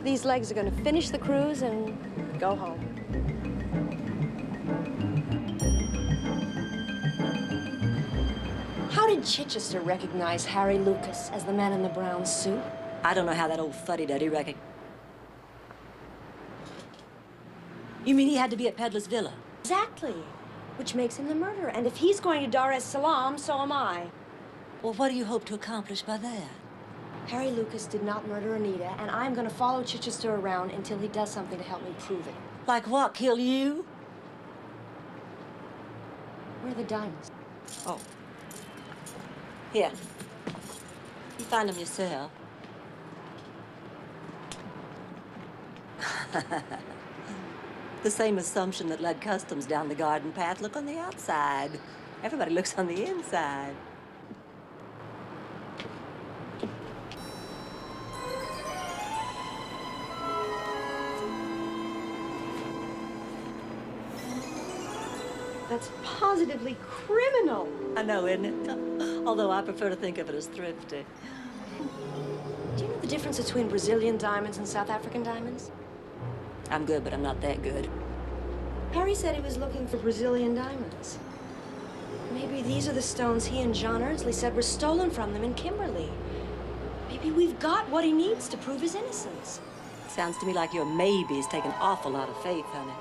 these legs are going to finish the cruise and go home. How did Chichester recognize Harry Lucas as the man in the brown suit? I don't know how that old fuddy-duddy reckoned. You mean he had to be at Peddler's Villa? Exactly. Which makes him the murderer. And if he's going to Dar es Salaam, so am I. Well, what do you hope to accomplish by that? Harry Lucas did not murder Anita, and I'm going to follow Chichester around until he does something to help me prove it. Like what? Kill you? Where are the diamonds? Oh. Here. You find them yourself. The same assumption that led Customs down the garden path. Look on the outside. Everybody looks on the inside. That's positively criminal. I know, isn't it? Although I prefer to think of it as thrifty. Do you know the difference between Brazilian diamonds and South African diamonds? I'm good, but I'm not that good. Harry said he was looking for Brazilian diamonds. Maybe these are the stones he and John Ernsley said were stolen from them in Kimberley. Maybe we've got what he needs to prove his innocence. Sounds to me like your maybes take an awful lot of faith, honey.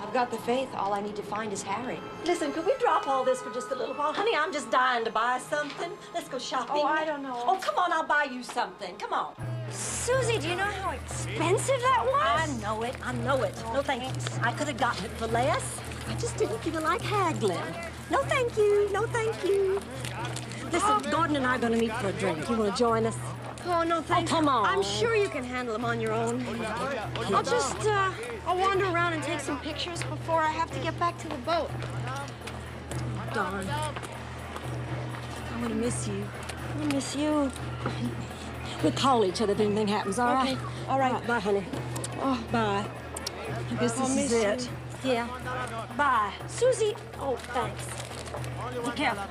I've got the faith. All I need to find is Harry. Listen, could we drop all this for just a little while? Honey, I'm just dying to buy something. Let's go shopping. Oh, I don't know. Oh, come on, I'll buy you something. Come on. Susie, do you know how expensive that was? I know it. I know it. No, thanks. I could have gotten it for less. I just didn't feel like haggling. No, thank you. No, thank you. Listen, Gordon and I are going to meet for a drink. You want to join us? Oh, no, thanks. Oh, come on. I'm sure you can handle them on your own. I'll just, I'll wander around and take some pictures before I have to get back to the boat. Darn. I'm going to miss you. I miss you. We'll call each other if anything happens, all right? Okay. All right. Bye, honey. Oh, bye. I guess this is it. Yeah. Bye. Susie. Oh, thanks. Be careful.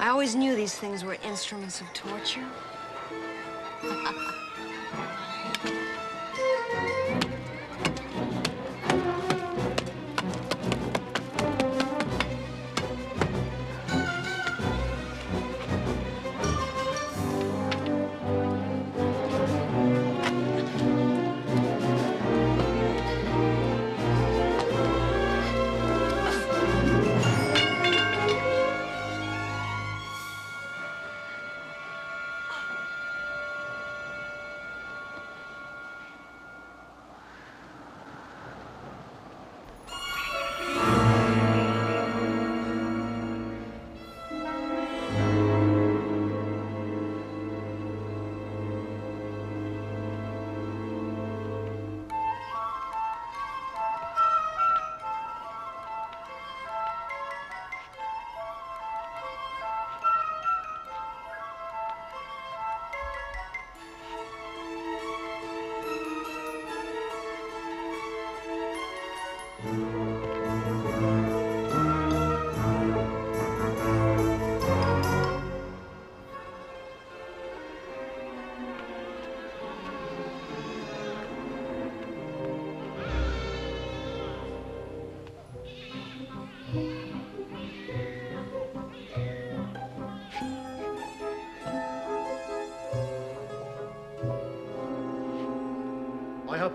I always knew these things were instruments of torture.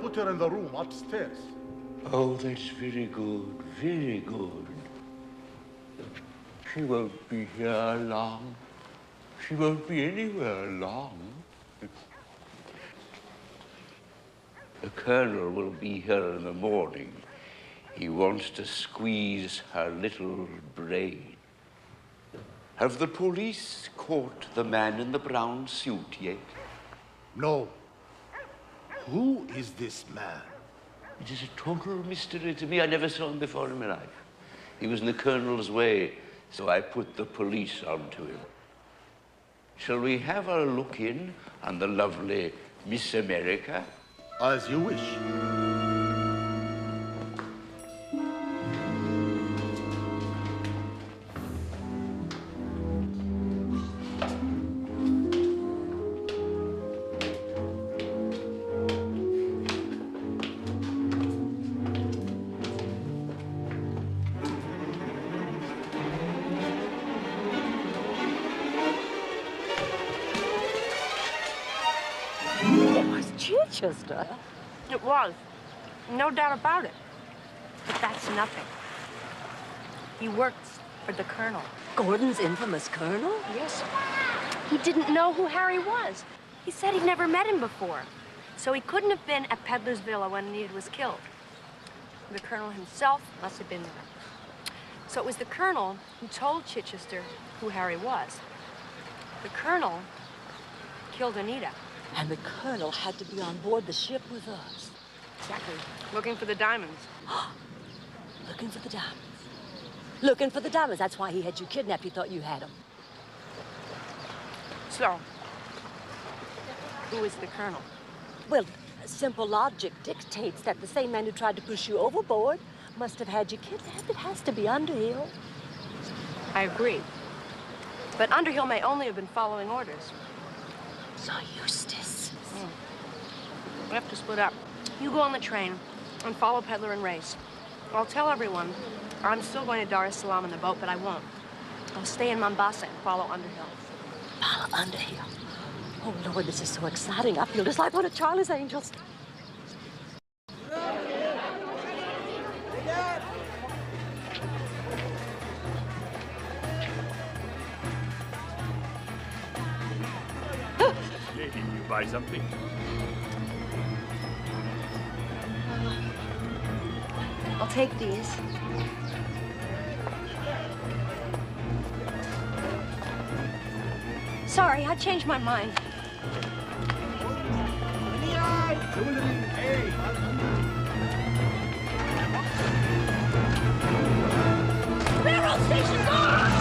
put her in the room upstairs. Oh, that's very good, very good. She won't be here long. She won't be anywhere long. The Colonel will be here in the morning. He wants to squeeze her little brain. Have the police caught the man in the brown suit yet? No. Who is this man? It is a total mystery to me. I never saw him before in my life. He was in the Colonel's way, so I put the police onto him. Shall we have a look in on the lovely Miss America? As you wish. Chichester? It was. No doubt about it. But that's nothing. He works for the Colonel. Gordon's infamous Colonel? Yes. He didn't know who Harry was. He said he'd never met him before. So he couldn't have been at Peddler's Villa when Anita was killed. The Colonel himself must have been there. So it was the Colonel who told Chichester who Harry was. The Colonel killed Anita. And the Colonel had to be on board the ship with us. Exactly. Looking for the diamonds. Looking for the diamonds. Looking for the diamonds. That's why he had you kidnapped. He thought you had them. So, who is the Colonel? Well, simple logic dictates that the same man who tried to push you overboard must have had you kidnapped. It has to be Underhill. I agree. But Underhill may only have been following orders. So Eustace. We have to split up. You go on the train and follow Peddler and Race. I'll tell everyone I'm still going to Dar es Salaam in the boat, but I won't. I'll stay in Mombasa and follow Underhill. Follow Underhill? Oh, Lord, this is so exciting. I feel just like one of Charlie's angels. Lady, you buy something? I'll take these. Sorry, I changed my mind. Railroad station's on!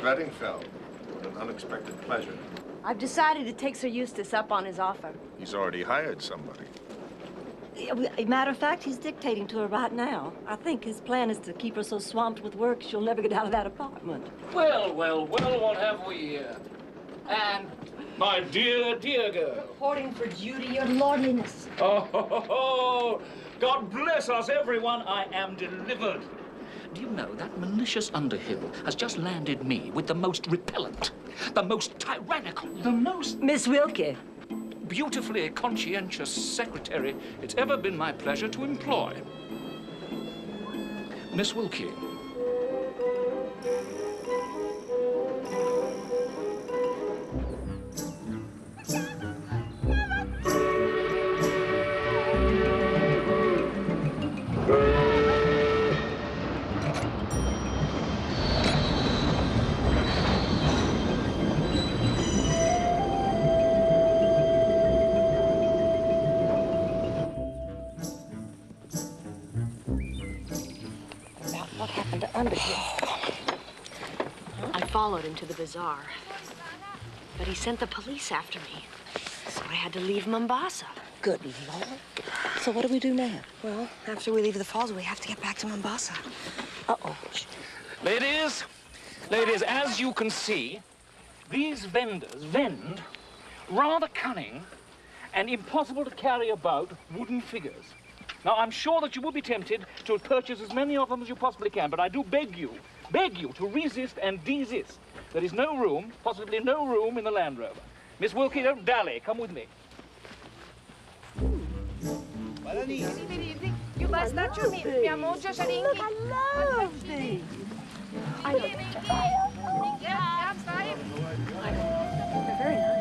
Beddingfeld, what an unexpected pleasure. I've decided to take Sir Eustace up on his offer. He's already hired somebody. Matter of fact, he's dictating to her right now. I think his plan is to keep her so swamped with work she'll never get out of that apartment. Well, well, well, what have we here? Anne, my dear, dear girl. Reporting for duty, your lordliness. Oh, ho, ho, ho. God bless us, everyone. I am delivered. Do you know that malicious Underhill has just landed me with the most repellent, the most tyrannical, the most... Miss Wilkie. Beautifully conscientious secretary it's ever been my pleasure to employ. Miss Wilkie. I followed him to the bazaar, but he sent the police after me, so I had to leave Mombasa. Good Lord. So what do we do now? Well, after we leave the falls, we have to get back to Mombasa. Uh-oh. Ladies, as you can see, these vendors vend rather cunning and impossible to carry about wooden figures. Now, I'm sure that you will be tempted to purchase as many of them as you possibly can, but I do beg you to resist and desist. There is no room, possibly no room in the Land Rover. Miss Wilkie, don't dally. Come with me. You must not you meet me. I'm just saying. Look, I love these. I know. They're very nice.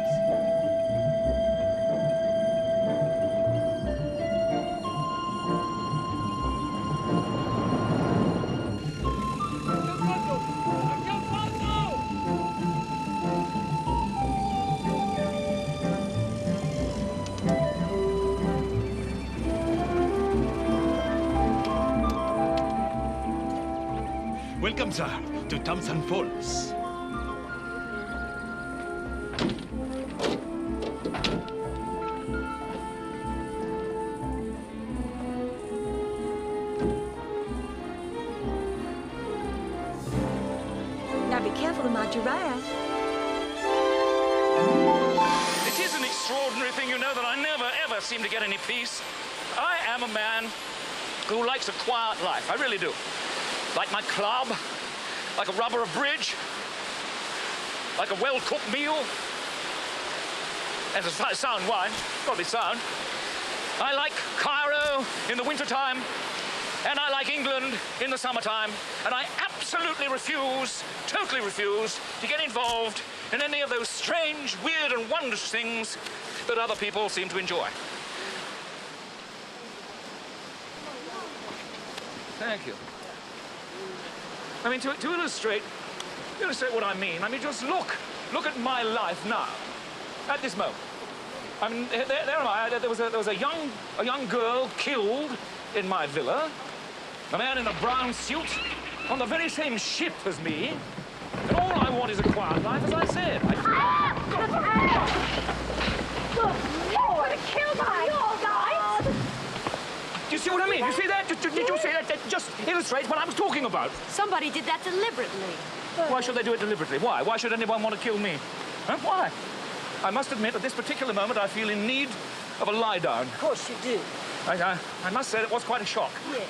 Welcome, sir, to Thompson Falls. Now be careful of my giraffe. It is an extraordinary thing, you know, that I never, ever seem to get any peace. I am a man who likes a quiet life. I really do. Like my club, like a rubber of bridge, like a well-cooked meal, and a sound wine. Got to be sound. I like Cairo in the wintertime, and I like England in the summertime, and I absolutely refuse, totally refuse, to get involved in any of those strange, weird, and wondrous things that other people seem to enjoy. Thank you. I mean, to illustrate what I mean, just look at my life now, at this moment. I mean, there am I. There was a young girl killed in my villa. A man in a brown suit on the very same ship as me. And all I want is a quiet life, as I said. Good Lord! Kill my guys! Do you see what I mean? You see that? Did you see that? That just illustrates what I was talking about. Somebody did that deliberately. Why should they do it deliberately? Why? Why should anyone want to kill me? Huh? Why? I must admit, at this particular moment, I feel in need of a lie down. Of course you do. I must say it was quite a shock. Yeah.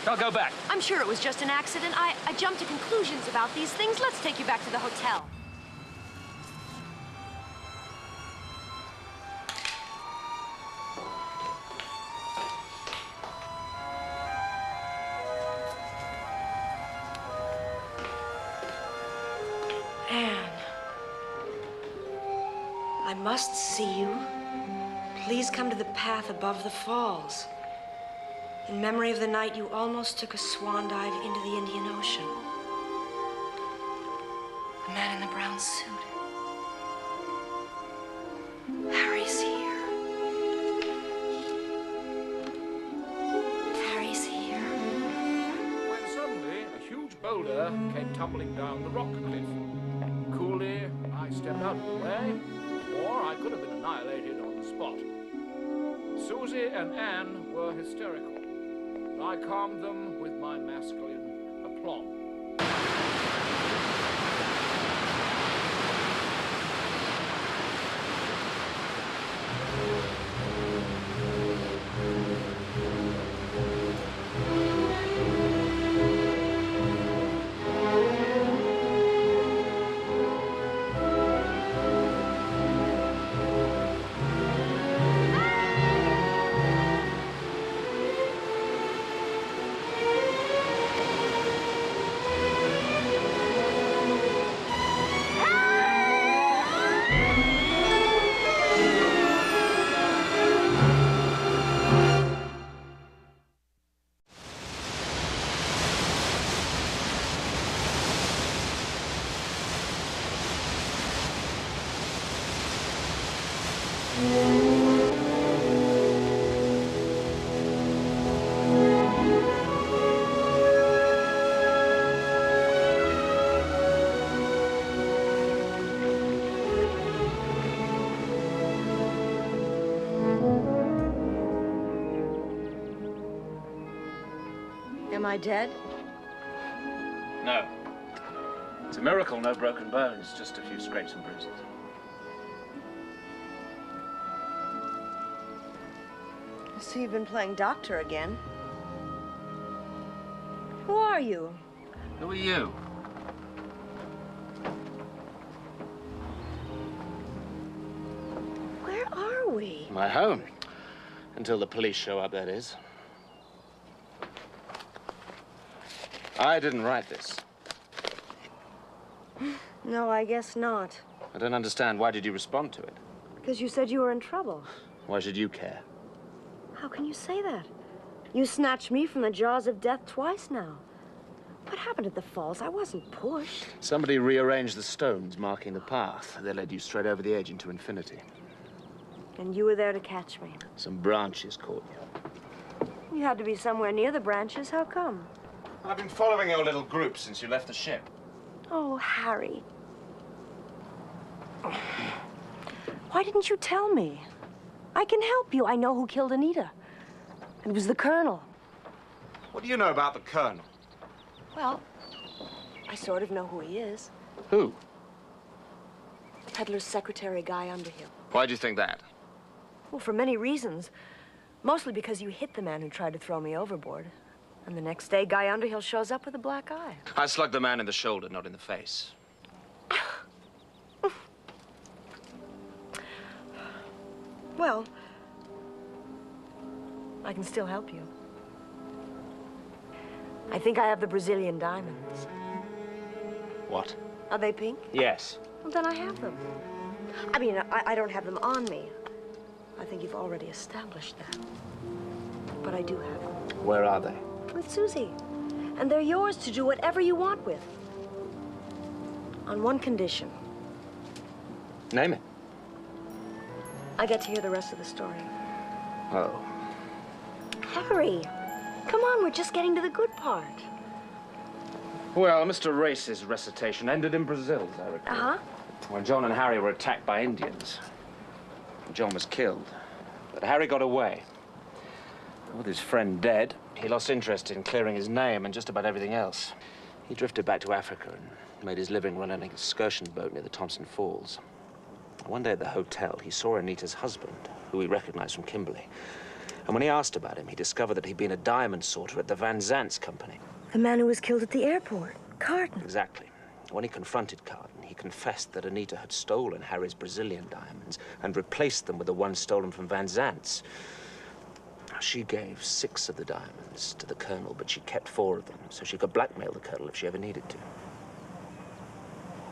I'll go back. I'm sure it was just an accident. I jumped to conclusions about these things. Let's take you back to the hotel. Anne, I must see you. Please come to the path above the falls. In memory of the night you almost took a swan dive into the Indian Ocean. The man in the brown suit. Harry's here. Harry's here. When suddenly a huge boulder came tumbling down the rock cliff. Coolly, I stepped out of the way, or I could have been annihilated on the spot. Susie and Anne were hysterical. I calmed them with my masculine aplomb. Am I dead? No. It's a miracle, no broken bones, just a few scrapes and bruises. So you've been playing doctor again. Who are you? Who are you? Where are we? My home. Until the police show up, that is. I didn't write this. No, I guess not. I don't understand. Why did you respond to it? Because you said you were in trouble. Why should you care? How can you say that? You snatched me from the jaws of death twice now. What happened at the falls? I wasn't pushed. Somebody rearranged the stones marking the path. They led you straight over the edge into infinity. And you were there to catch me. Some branches caught you. You had to be somewhere near the branches. How come? I've been following your little group since you left the ship. Oh, Harry. Why didn't you tell me? I can help you. I know who killed Anita. It was the Colonel. What do you know about the Colonel? Well, I sort of know who he is. Who? Peddler's secretary, Guy Underhill. Why'd you think that? Well, for many reasons. Mostly because you hit the man who tried to throw me overboard. And the next day, Guy Underhill shows up with a black eye. I slugged the man in the shoulder, not in the face. Well, I can still help you. I think I have the Brazilian diamonds. What? Are they pink? Yes. Well, then I have them. I mean, I don't have them on me. I think you've already established that. But I do have them. Where are they? With Susie. And they're yours to do whatever you want with. On one condition. Name it. I get to hear the rest of the story. Oh. Harry, come on, we're just getting to the good part. Well, Mr. Race's recitation ended in Brazil, as I recall. Uh-huh. When John and Harry were attacked by Indians. John was killed, but Harry got away. With his friend dead, he lost interest in clearing his name and just about everything else. He drifted back to Africa and made his living running an excursion boat near the Thompson Falls. One day at the hotel, he saw Anita's husband, who he recognized from Kimberley. And when he asked about him, he discovered that he'd been a diamond sorter at the Van Zant's company. The man who was killed at the airport, Carton. Exactly. When he confronted Carton, he confessed that Anita had stolen Harry's Brazilian diamonds and replaced them with the ones stolen from Van Zant's. She gave 6 of the diamonds to the Colonel, but she kept 4 of them, so she could blackmail the Colonel if she ever needed to.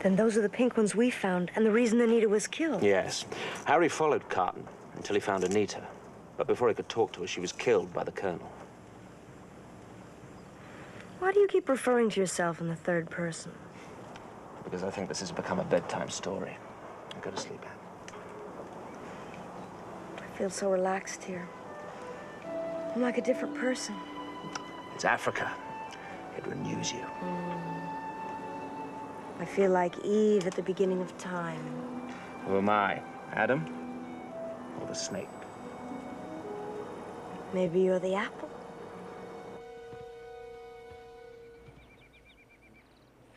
Then those are the pink ones we found, and the reason Anita was killed. Yes. Harry followed Carton until he found Anita. But before he could talk to her, she was killed by the Colonel. Why do you keep referring to yourself in the third person? Because I think this has become a bedtime story. Go to sleep, Anne. I feel so relaxed here. I'm like a different person. It's Africa. It renews you. I feel like Eve at the beginning of time. Who am I? Adam? Or the snake? Maybe you're the apple.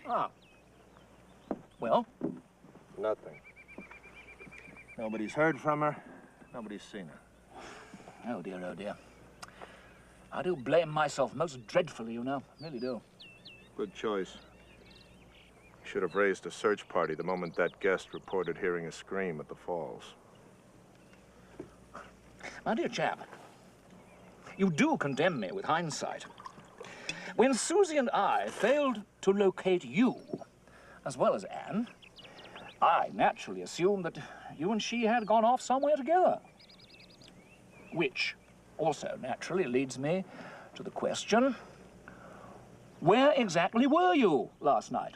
Ah. Well? Nothing. Nobody's heard from her. Nobody's seen her. Oh, dear, oh, dear. I do blame myself most dreadfully, you know. I really do. Good choice. You should have raised a search party the moment that guest reported hearing a scream at the falls. My dear chap, you do condemn me with hindsight. When Susie and I failed to locate you, as well as Anne, I naturally assumed that you and she had gone off somewhere together. Which also naturally leads me to the question, where exactly were you last night?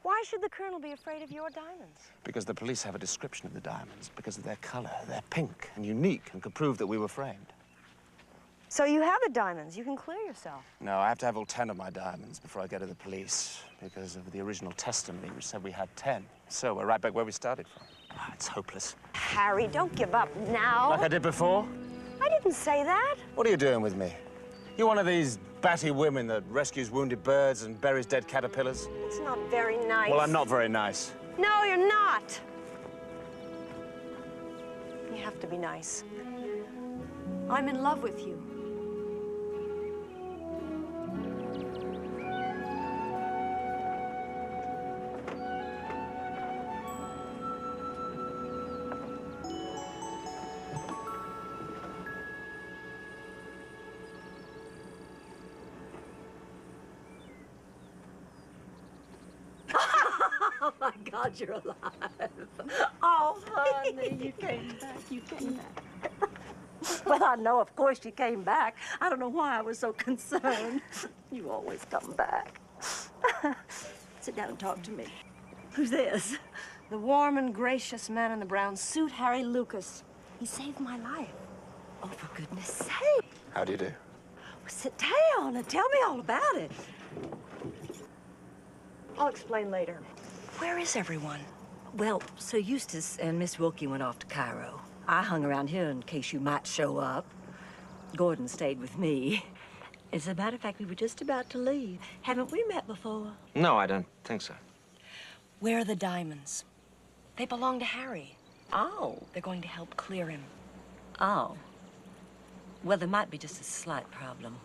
Why should the Colonel be afraid of your diamonds? Because the police have a description of the diamonds, because of their color. They're pink and unique and could prove that we were framed. So you have the diamonds. You can clear yourself. No, I have to have all 10 of my diamonds before I go to the police, because of the original testimony, which said we had 10. So we're right back where we started from. Ah, it's hopeless. Harry, don't give up now. Like I did before? I didn't say that. What are you doing with me? You one of these batty women that rescues wounded birds and buries dead caterpillars? It's not very nice. Well, I'm not very nice. No, you're not. You have to be nice. I'm in love with you. Oh, my God, you're alive. Oh, honey, you came back. You came back. Well, I know, of course, you came back. I don't know why I was so concerned. You always come back. Sit down and talk to me. Who's this? The warm and gracious man in the brown suit, Harry Lucas. He saved my life. Oh, for goodness sake. How do you do? Well, sit down and tell me all about it. I'll explain later. Where is everyone? Well, Sir Eustace and Miss Wilkie went off to Cairo. I hung around here in case you might show up. Gordon stayed with me. As a matter of fact, we were just about to leave. Haven't we met before? No, I don't think so. Where are the diamonds? They belong to Harry. Oh. They're going to help clear him. Oh. Well, there might be just a slight problem.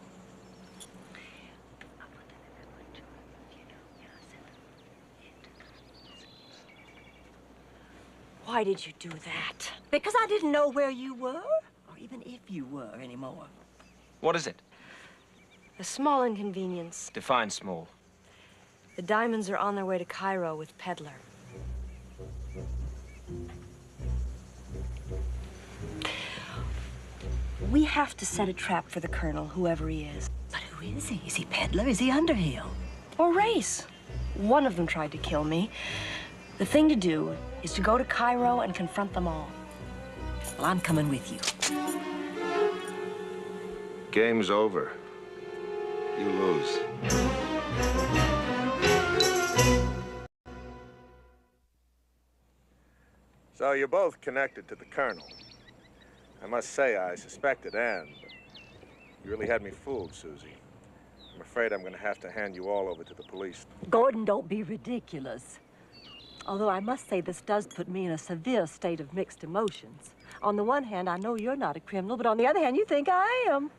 Why did you do that? Because I didn't know where you were, or even if you were anymore. What is it? A small inconvenience. Define small. The diamonds are on their way to Cairo with Peddler. We have to set a trap for the Colonel, whoever he is. But who is he? Is he Peddler? Is he Underhill? Or Race. One of them tried to kill me. The thing to do is to go to Cairo and confront them all. Well, I'm coming with you. Game's over. You lose. So you're both connected to the Colonel. I must say I suspected Anne, but you really had me fooled, Susie. I'm afraid I'm going to have to hand you all over to the police. Gordon, don't be ridiculous. Although I must say this does put me in a severe state of mixed emotions. On the one hand, I know you're not a criminal, but on the other hand, you think I am.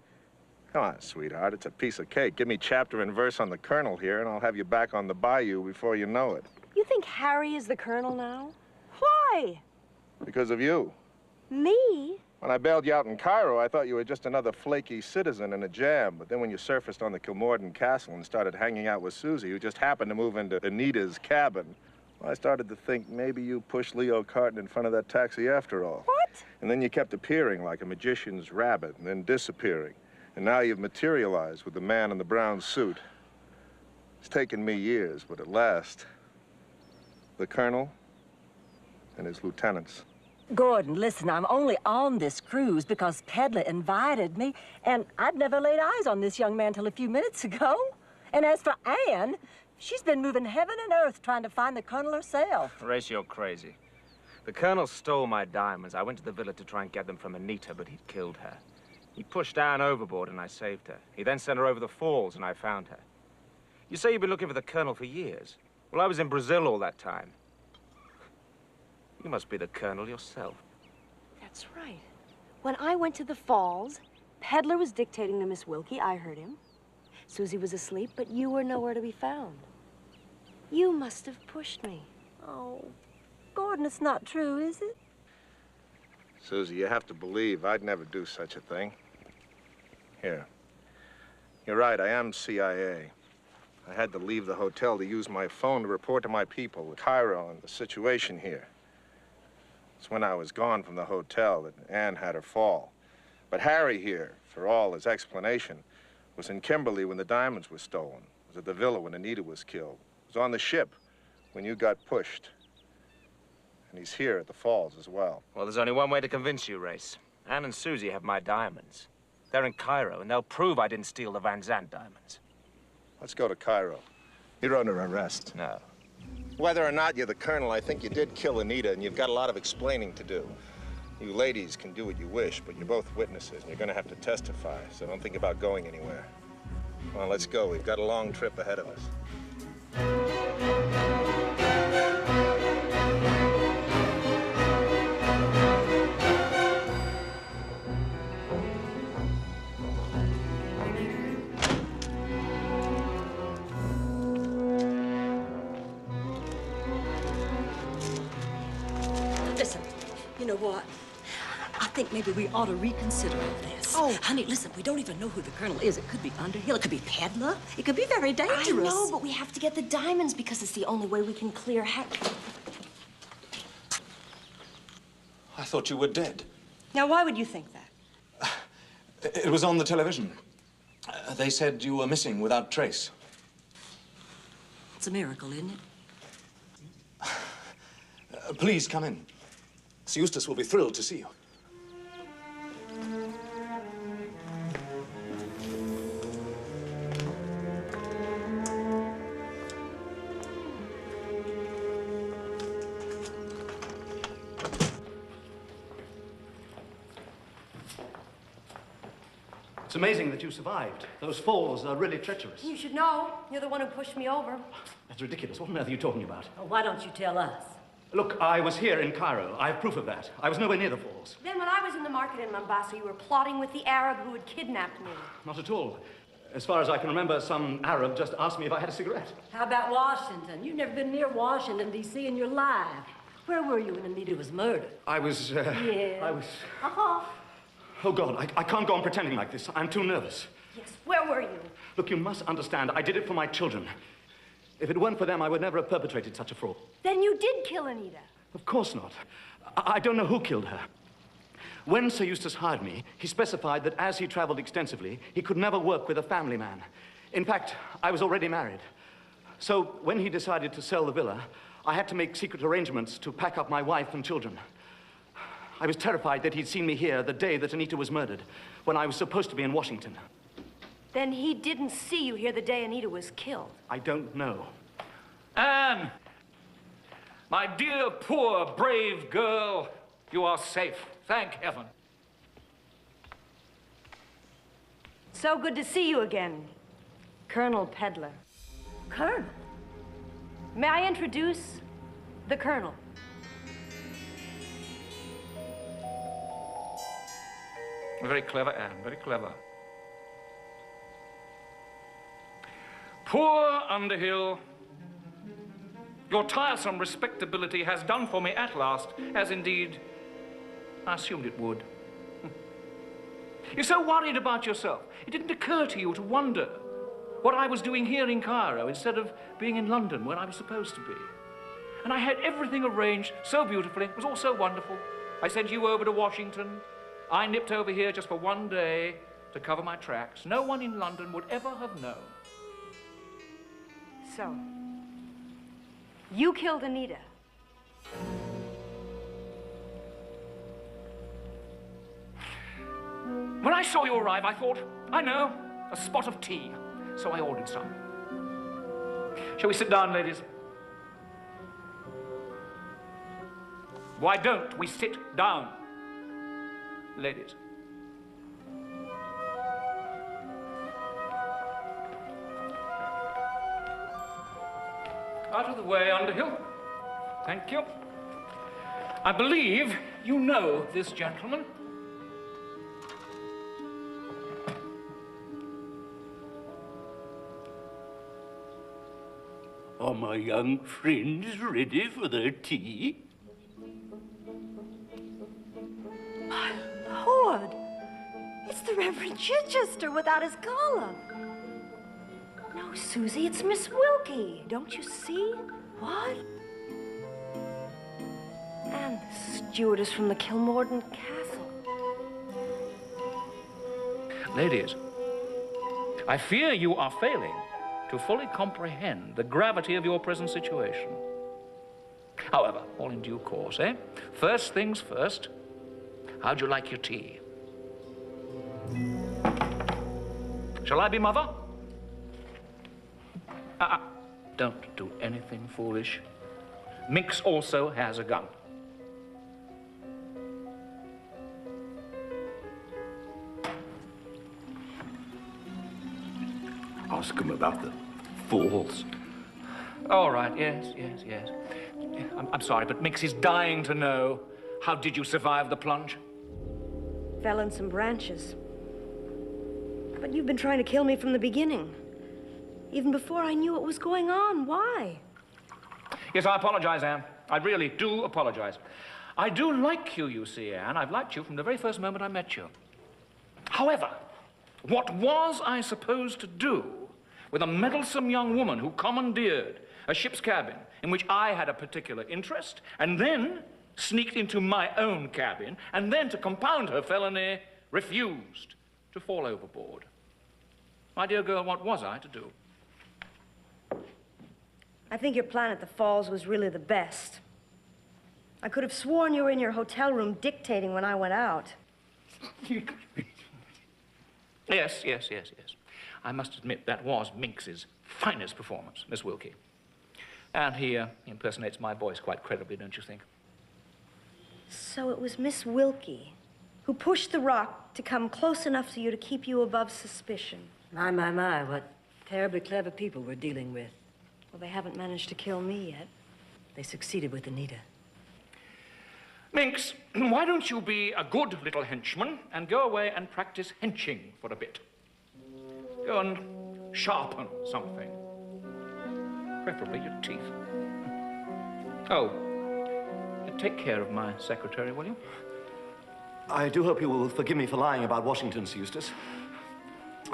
Come on, sweetheart, it's a piece of cake. Give me chapter and verse on the Colonel here, and I'll have you back on the bayou before you know it. You think Harry is the Colonel now? Why? Because of you. Me? When I bailed you out in Cairo, I thought you were just another flaky citizen in a jam. But then when you surfaced on the Kilmorden Castle and started hanging out with Susie, who just happened to move into Anita's cabin, well, I started to think maybe you pushed Leo Carton in front of that taxi after all. What? And then you kept appearing like a magician's rabbit and then disappearing. And now you've materialized with the man in the brown suit. It's taken me years, but at last, the Colonel and his lieutenants. Gordon, listen, I'm only on this cruise because Peddler invited me, and I'd never laid eyes on this young man till a few minutes ago. And as for Anne, she's been moving heaven and earth trying to find the Colonel herself. Race, you're crazy. The Colonel stole my diamonds. I went to the villa to try and get them from Anita, but he'd killed her. He pushed Anne overboard and I saved her. He then sent her over the falls and I found her. You say you've been looking for the Colonel for years. Well, I was in Brazil all that time. You must be the Colonel yourself. That's right. When I went to the falls, Peddler was dictating to Miss Wilkie. I heard him. Susie was asleep, but you were nowhere to be found. You must have pushed me. Oh, Gordon, it's not true, is it? Susie, you have to believe I'd never do such a thing. Here. You're right, I am CIA. I had to leave the hotel to use my phone to report to my people in Cairo and the situation here. It's when I was gone from the hotel that Anne had her fall. But Harry here, for all his explanation, was in Kimberly when the diamonds were stolen, was at the villa when Anita was killed, was on the ship when you got pushed. And he's here at the falls as well. Well, there's only one way to convince you, Race. Anne and Susie have my diamonds. They're in Cairo, and they'll prove I didn't steal the Van Zandt diamonds. Let's go to Cairo. You're under arrest. No. Whether or not you're the Colonel, I think you did kill Anita, and you've got a lot of explaining to do. You ladies can do what you wish, but you're both witnesses, and you're gonna have to testify, so don't think about going anywhere. Come on, let's go. We've got a long trip ahead of us. Listen, you know what? I think maybe we ought to reconsider all this. Oh, honey, listen, we don't even know who the Colonel is. It could be Underhill, it could be Peddler. It could be very dangerous. I know, but we have to get the diamonds because it's the only way we can clear I thought you were dead. Now, why would you think that? It was on the television. They said you were missing without trace. It's a miracle, isn't it? Please come in. Sir Eustace will be thrilled to see you. It's amazing that you survived. Those falls are really treacherous. You should know. You're the one who pushed me over. That's ridiculous. What on earth are you talking about? Oh, why don't you tell us? Look, I was here in Cairo. I have proof of that. I was nowhere near the falls. Then when I was in the market in Mombasa, you were plotting with the Arab who had kidnapped me. Not at all. As far as I can remember, some Arab just asked me if I had a cigarette. How about Washington? You've never been near Washington, D.C. in your life. Where were you when Anita was murdered? I was, Yeah. I was... Uh-huh. Oh, God, I can't go on pretending like this. I'm too nervous. Yes, where were you? Look, you must understand, I did it for my children. If it weren't for them, I would never have perpetrated such a fraud. Then you did kill Anita. Of course not. I don't know who killed her. When Sir Eustace hired me, he specified that as he traveled extensively, he could never work with a family man. In fact, I was already married. So when he decided to sell the villa, I had to make secret arrangements to pack up my wife and children. I was terrified that he'd seen me here the day that Anita was murdered, when I was supposed to be in Washington. Then he didn't see you here the day Anita was killed. I don't know. Anne! My dear, poor, brave girl, you are safe. Thank heaven. So good to see you again, Colonel Peddler. Colonel? May I introduce the Colonel? Very clever, Anne, very clever. Poor Underhill. Your tiresome respectability has done for me at last, as indeed I assumed it would. You're so worried about yourself. It didn't occur to you to wonder what I was doing here in Cairo instead of being in London where I was supposed to be. And I had everything arranged so beautifully. It was all so wonderful. I sent you over to Washington. I nipped over here just for one day to cover my tracks. No one in London would ever have known. So, you killed Anita. When I saw you arrive, I thought, I know, a spot of tea. So I ordered some. Shall we sit down, ladies? why don't we sit down? Ladies. Out of the way, Underhill. Thank you. I believe you know this gentleman. Are my young friends ready for their tea? My Lord! It's the Reverend Chichester without his collar. No, Susie, it's Miss Wilkie. Don't you see? What? And the stewardess from the Kilmorden Castle. Ladies, I fear you are failing to fully comprehend the gravity of your present situation. However, all in due course, eh? First things first, how'd you like your tea? Shall I be mother? Don't do anything foolish. Minx also has a gun. Ask him about the falls. All right, yes. I'm sorry, but Minx is dying to know. How did you survive the plunge? Fell in some branches. But you've been trying to kill me from the beginning. Even before I knew what was going on. Why? Yes, I apologize, Anne. I really do apologize. I do like you, you see, Anne. I've liked you from the very first moment I met you. However, what was I supposed to do with a meddlesome young woman who commandeered a ship's cabin in which I had a particular interest, and then sneaked into my own cabin, and then, to compound her felony, refused to fall overboard? My dear girl, what was I to do? I think your plan at the falls was really the best. I could have sworn you were in your hotel room dictating when I went out. Yes. I must admit that was Minx's finest performance, Miss Wilkie. And he impersonates my voice quite credibly, don't you think? So it was Miss Wilkie who pushed the rock to come close enough to you to keep you above suspicion. My, what terribly clever people we're dealing with. Well, they haven't managed to kill me yet. They succeeded with Anita. Minx, why don't you be a good little henchman and go away and practice henching for a bit? Go and sharpen something. Preferably your teeth. Oh, take care of my secretary, will you? I do hope you will forgive me for lying about Washington, Sir Eustace.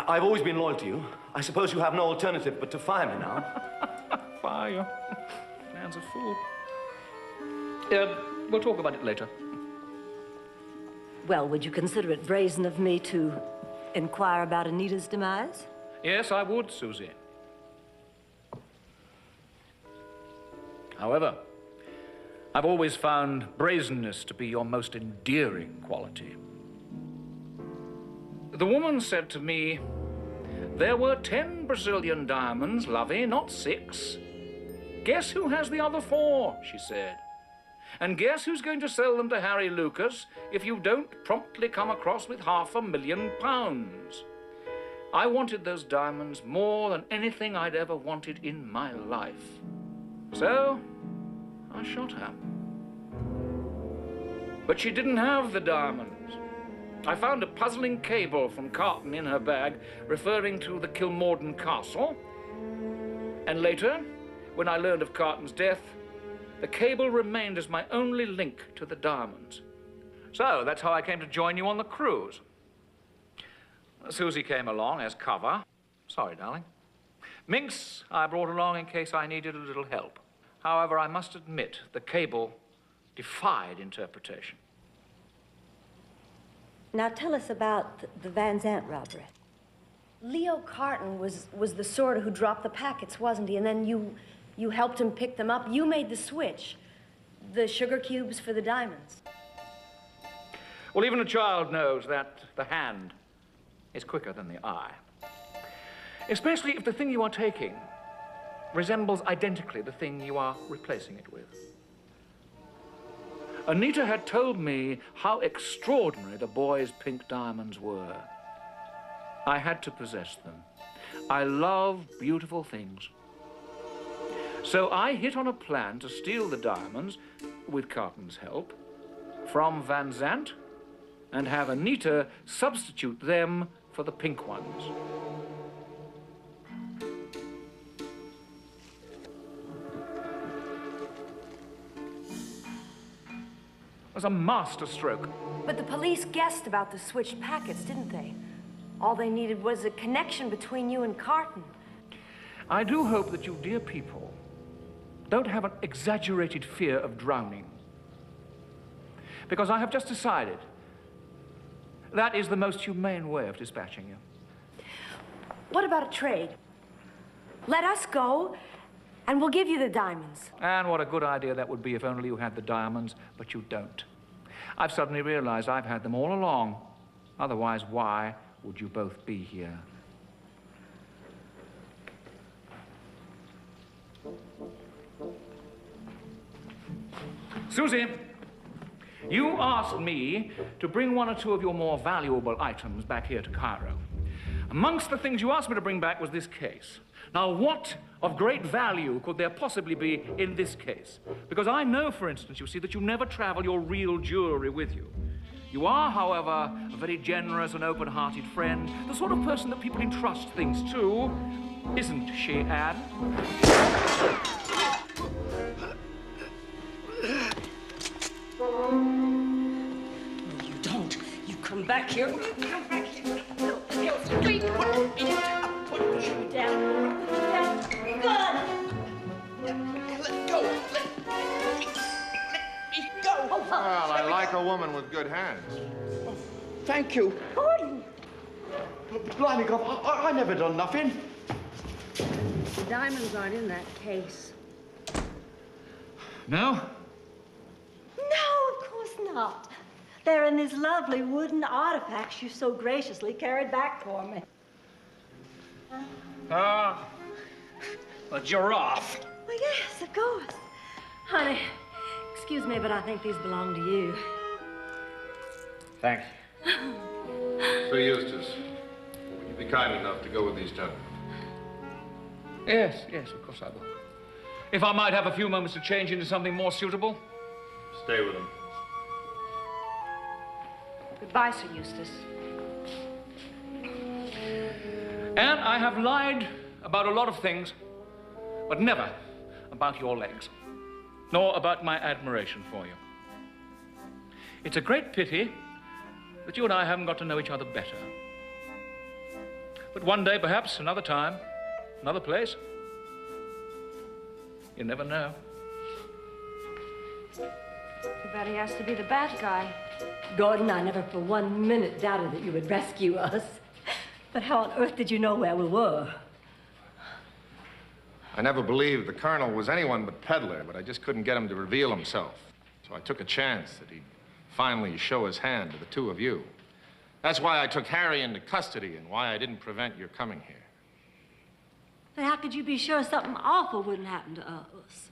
I've always been loyal to you. I suppose you have no alternative but to fire me now. Fire you? Man's a fool. We'll talk about it later. Well, would you consider it brazen of me to inquire about Anita's demise? Yes, I would, Susie. However, I've always found brazenness to be your most endearing quality. The woman said to me, there were 10 Brazilian diamonds, lovey, not 6. Guess who has the other 4, she said. And guess who's going to sell them to Harry Lucas if you don't promptly come across with £500,000? I wanted those diamonds more than anything I'd ever wanted in my life. So, I shot her. But she didn't have the diamonds. I found a puzzling cable from Carton in her bag referring to the Kilmorden Castle. And later, when I learned of Carton's death, the cable remained as my only link to the diamonds. So that's how I came to join you on the cruise. Susie came along as cover. Sorry, darling. Minx I brought along in case I needed a little help. However, I must admit the cable defied interpretation. Now tell us about the Van Zandt robbery. Leo Carton was the sort who dropped the packets, wasn't he? And then you helped him pick them up. You made the switch. The sugar cubes for the diamonds. Well, even a child knows that the hand is quicker than the eye. Especially if the thing you are taking resembles identically the thing you are replacing it with. Anita had told me how extraordinary the boy's pink diamonds were. I had to possess them. I love beautiful things. So I hit on a plan to steal the diamonds, with Carton's help, from Van Zandt and have Anita substitute them for the pink ones. It was a masterstroke. But the police guessed about the switched packets, didn't they? All they needed was a connection between you and Carton. I do hope that you dear people don't have an exaggerated fear of drowning. Because I have just decided that is the most humane way of dispatching you. What about a trade? Let us go, and we'll give you the diamonds. And what a good idea that would be if only you had the diamonds, but you don't. I've suddenly realized I've had them all along. Otherwise, why would you both be here? Susie, you asked me to bring one or two of your more valuable items back here to Cairo. Amongst the things you asked me to bring back was this case. Now, what of great value could there possibly be in this case? Because I know, for instance, you see, that you never travel your real jewelry with you. You are, however, a very generous and open-hearted friend, the sort of person that people entrust things to. Isn't she, Anne? You don't. You come back here. You come back here. No, straight. Put you down. Good. Let go. Let me go. Well, I like a woman with good hands. Oh, thank you. Gordon. Blimey, God, I never done nothing. The diamonds aren't in that case. No? No, of course not. They're in these lovely wooden artifacts you so graciously carried back for me. Ah, a giraffe. Well, yes, of course. Honey, excuse me, but I think these belong to you. Thank you. So, Eustace, will you be kind enough to go with these gentlemen? Yes, yes, of course I will. If I might have a few moments to change into something more suitable. Stay with them. Goodbye, Sir Eustace. And I have lied about a lot of things, but never about your legs, nor about my admiration for you. It's a great pity that you and I haven't got to know each other better. But one day, perhaps, another time, another place, you never know. Too bad he has to be the bad guy. Gordon, I never for 1 minute doubted that you would rescue us. But how on earth did you know where we were? I never believed the Colonel was anyone but peddler, but I just couldn't get him to reveal himself. So I took a chance that he'd finally show his hand to the two of you. That's why I took Harry into custody and why I didn't prevent your coming here. But how could you be sure something awful wouldn't happen to us?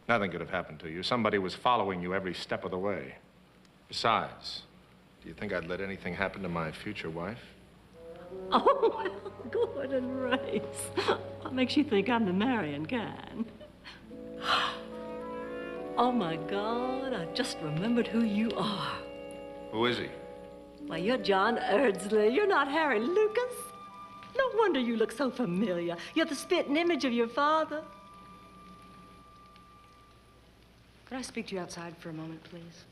Nothing could have happened to you. Somebody was following you every step of the way. Besides, do you think I'd let anything happen to my future wife? Oh, well, Gordon Race. What makes you think I'm the marrying kind? Oh, my God, I just remembered who you are. Who is he? Why, you're John Erdsley. You're not Harry Lucas. No wonder you look so familiar. You're the spitting image of your father. Could I speak to you outside for a moment, please?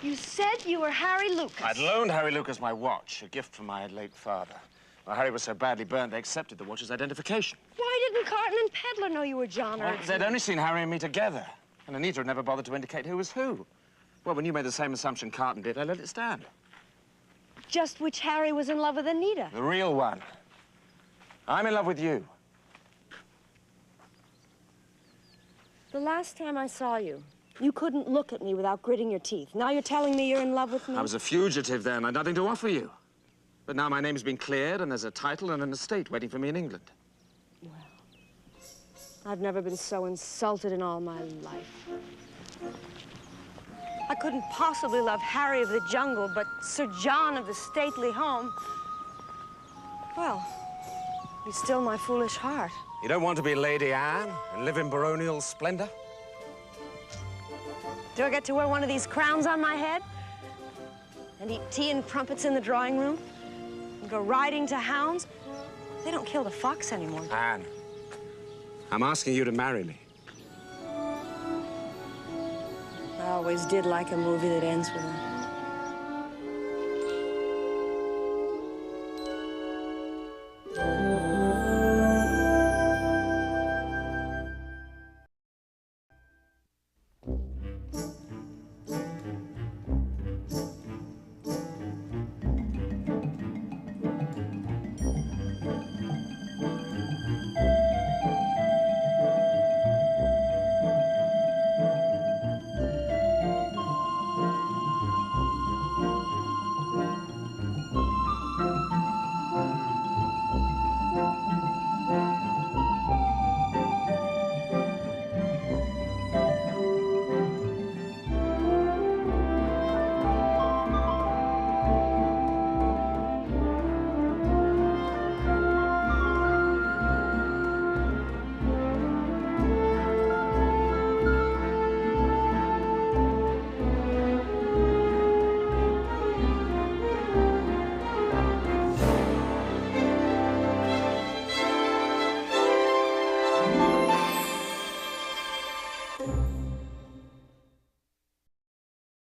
You said you were Harry Lucas. I'd loaned Harry Lucas my watch, a gift from my late father. Well, Harry was so badly burned, they accepted the watch's identification. Why didn't Carton and Peddler know you were John Erdsley? They'd only seen Harry and me together, and Anita had never bothered to indicate who was who. Well, when you made the same assumption Carton did, I let it stand. Just which Harry was in love with Anita. The real one. I'm in love with you. The last time I saw you, you couldn't look at me without gritting your teeth. Now you're telling me you're in love with me? I was a fugitive then. I had nothing to offer you. But now my name's been cleared, and there's a title and an estate waiting for me in England. Well, I've never been so insulted in all my life. I couldn't possibly love Harry of the jungle, but Sir John of the stately home, well, he's still my foolish heart. You don't want to be Lady Anne and live in baronial splendor? Do I get to wear one of these crowns on my head? And eat tea and crumpets in the drawing room? And go riding to hounds? They don't kill the fox anymore. Anne, I'm asking you to marry me. I always did like a movie that ends with a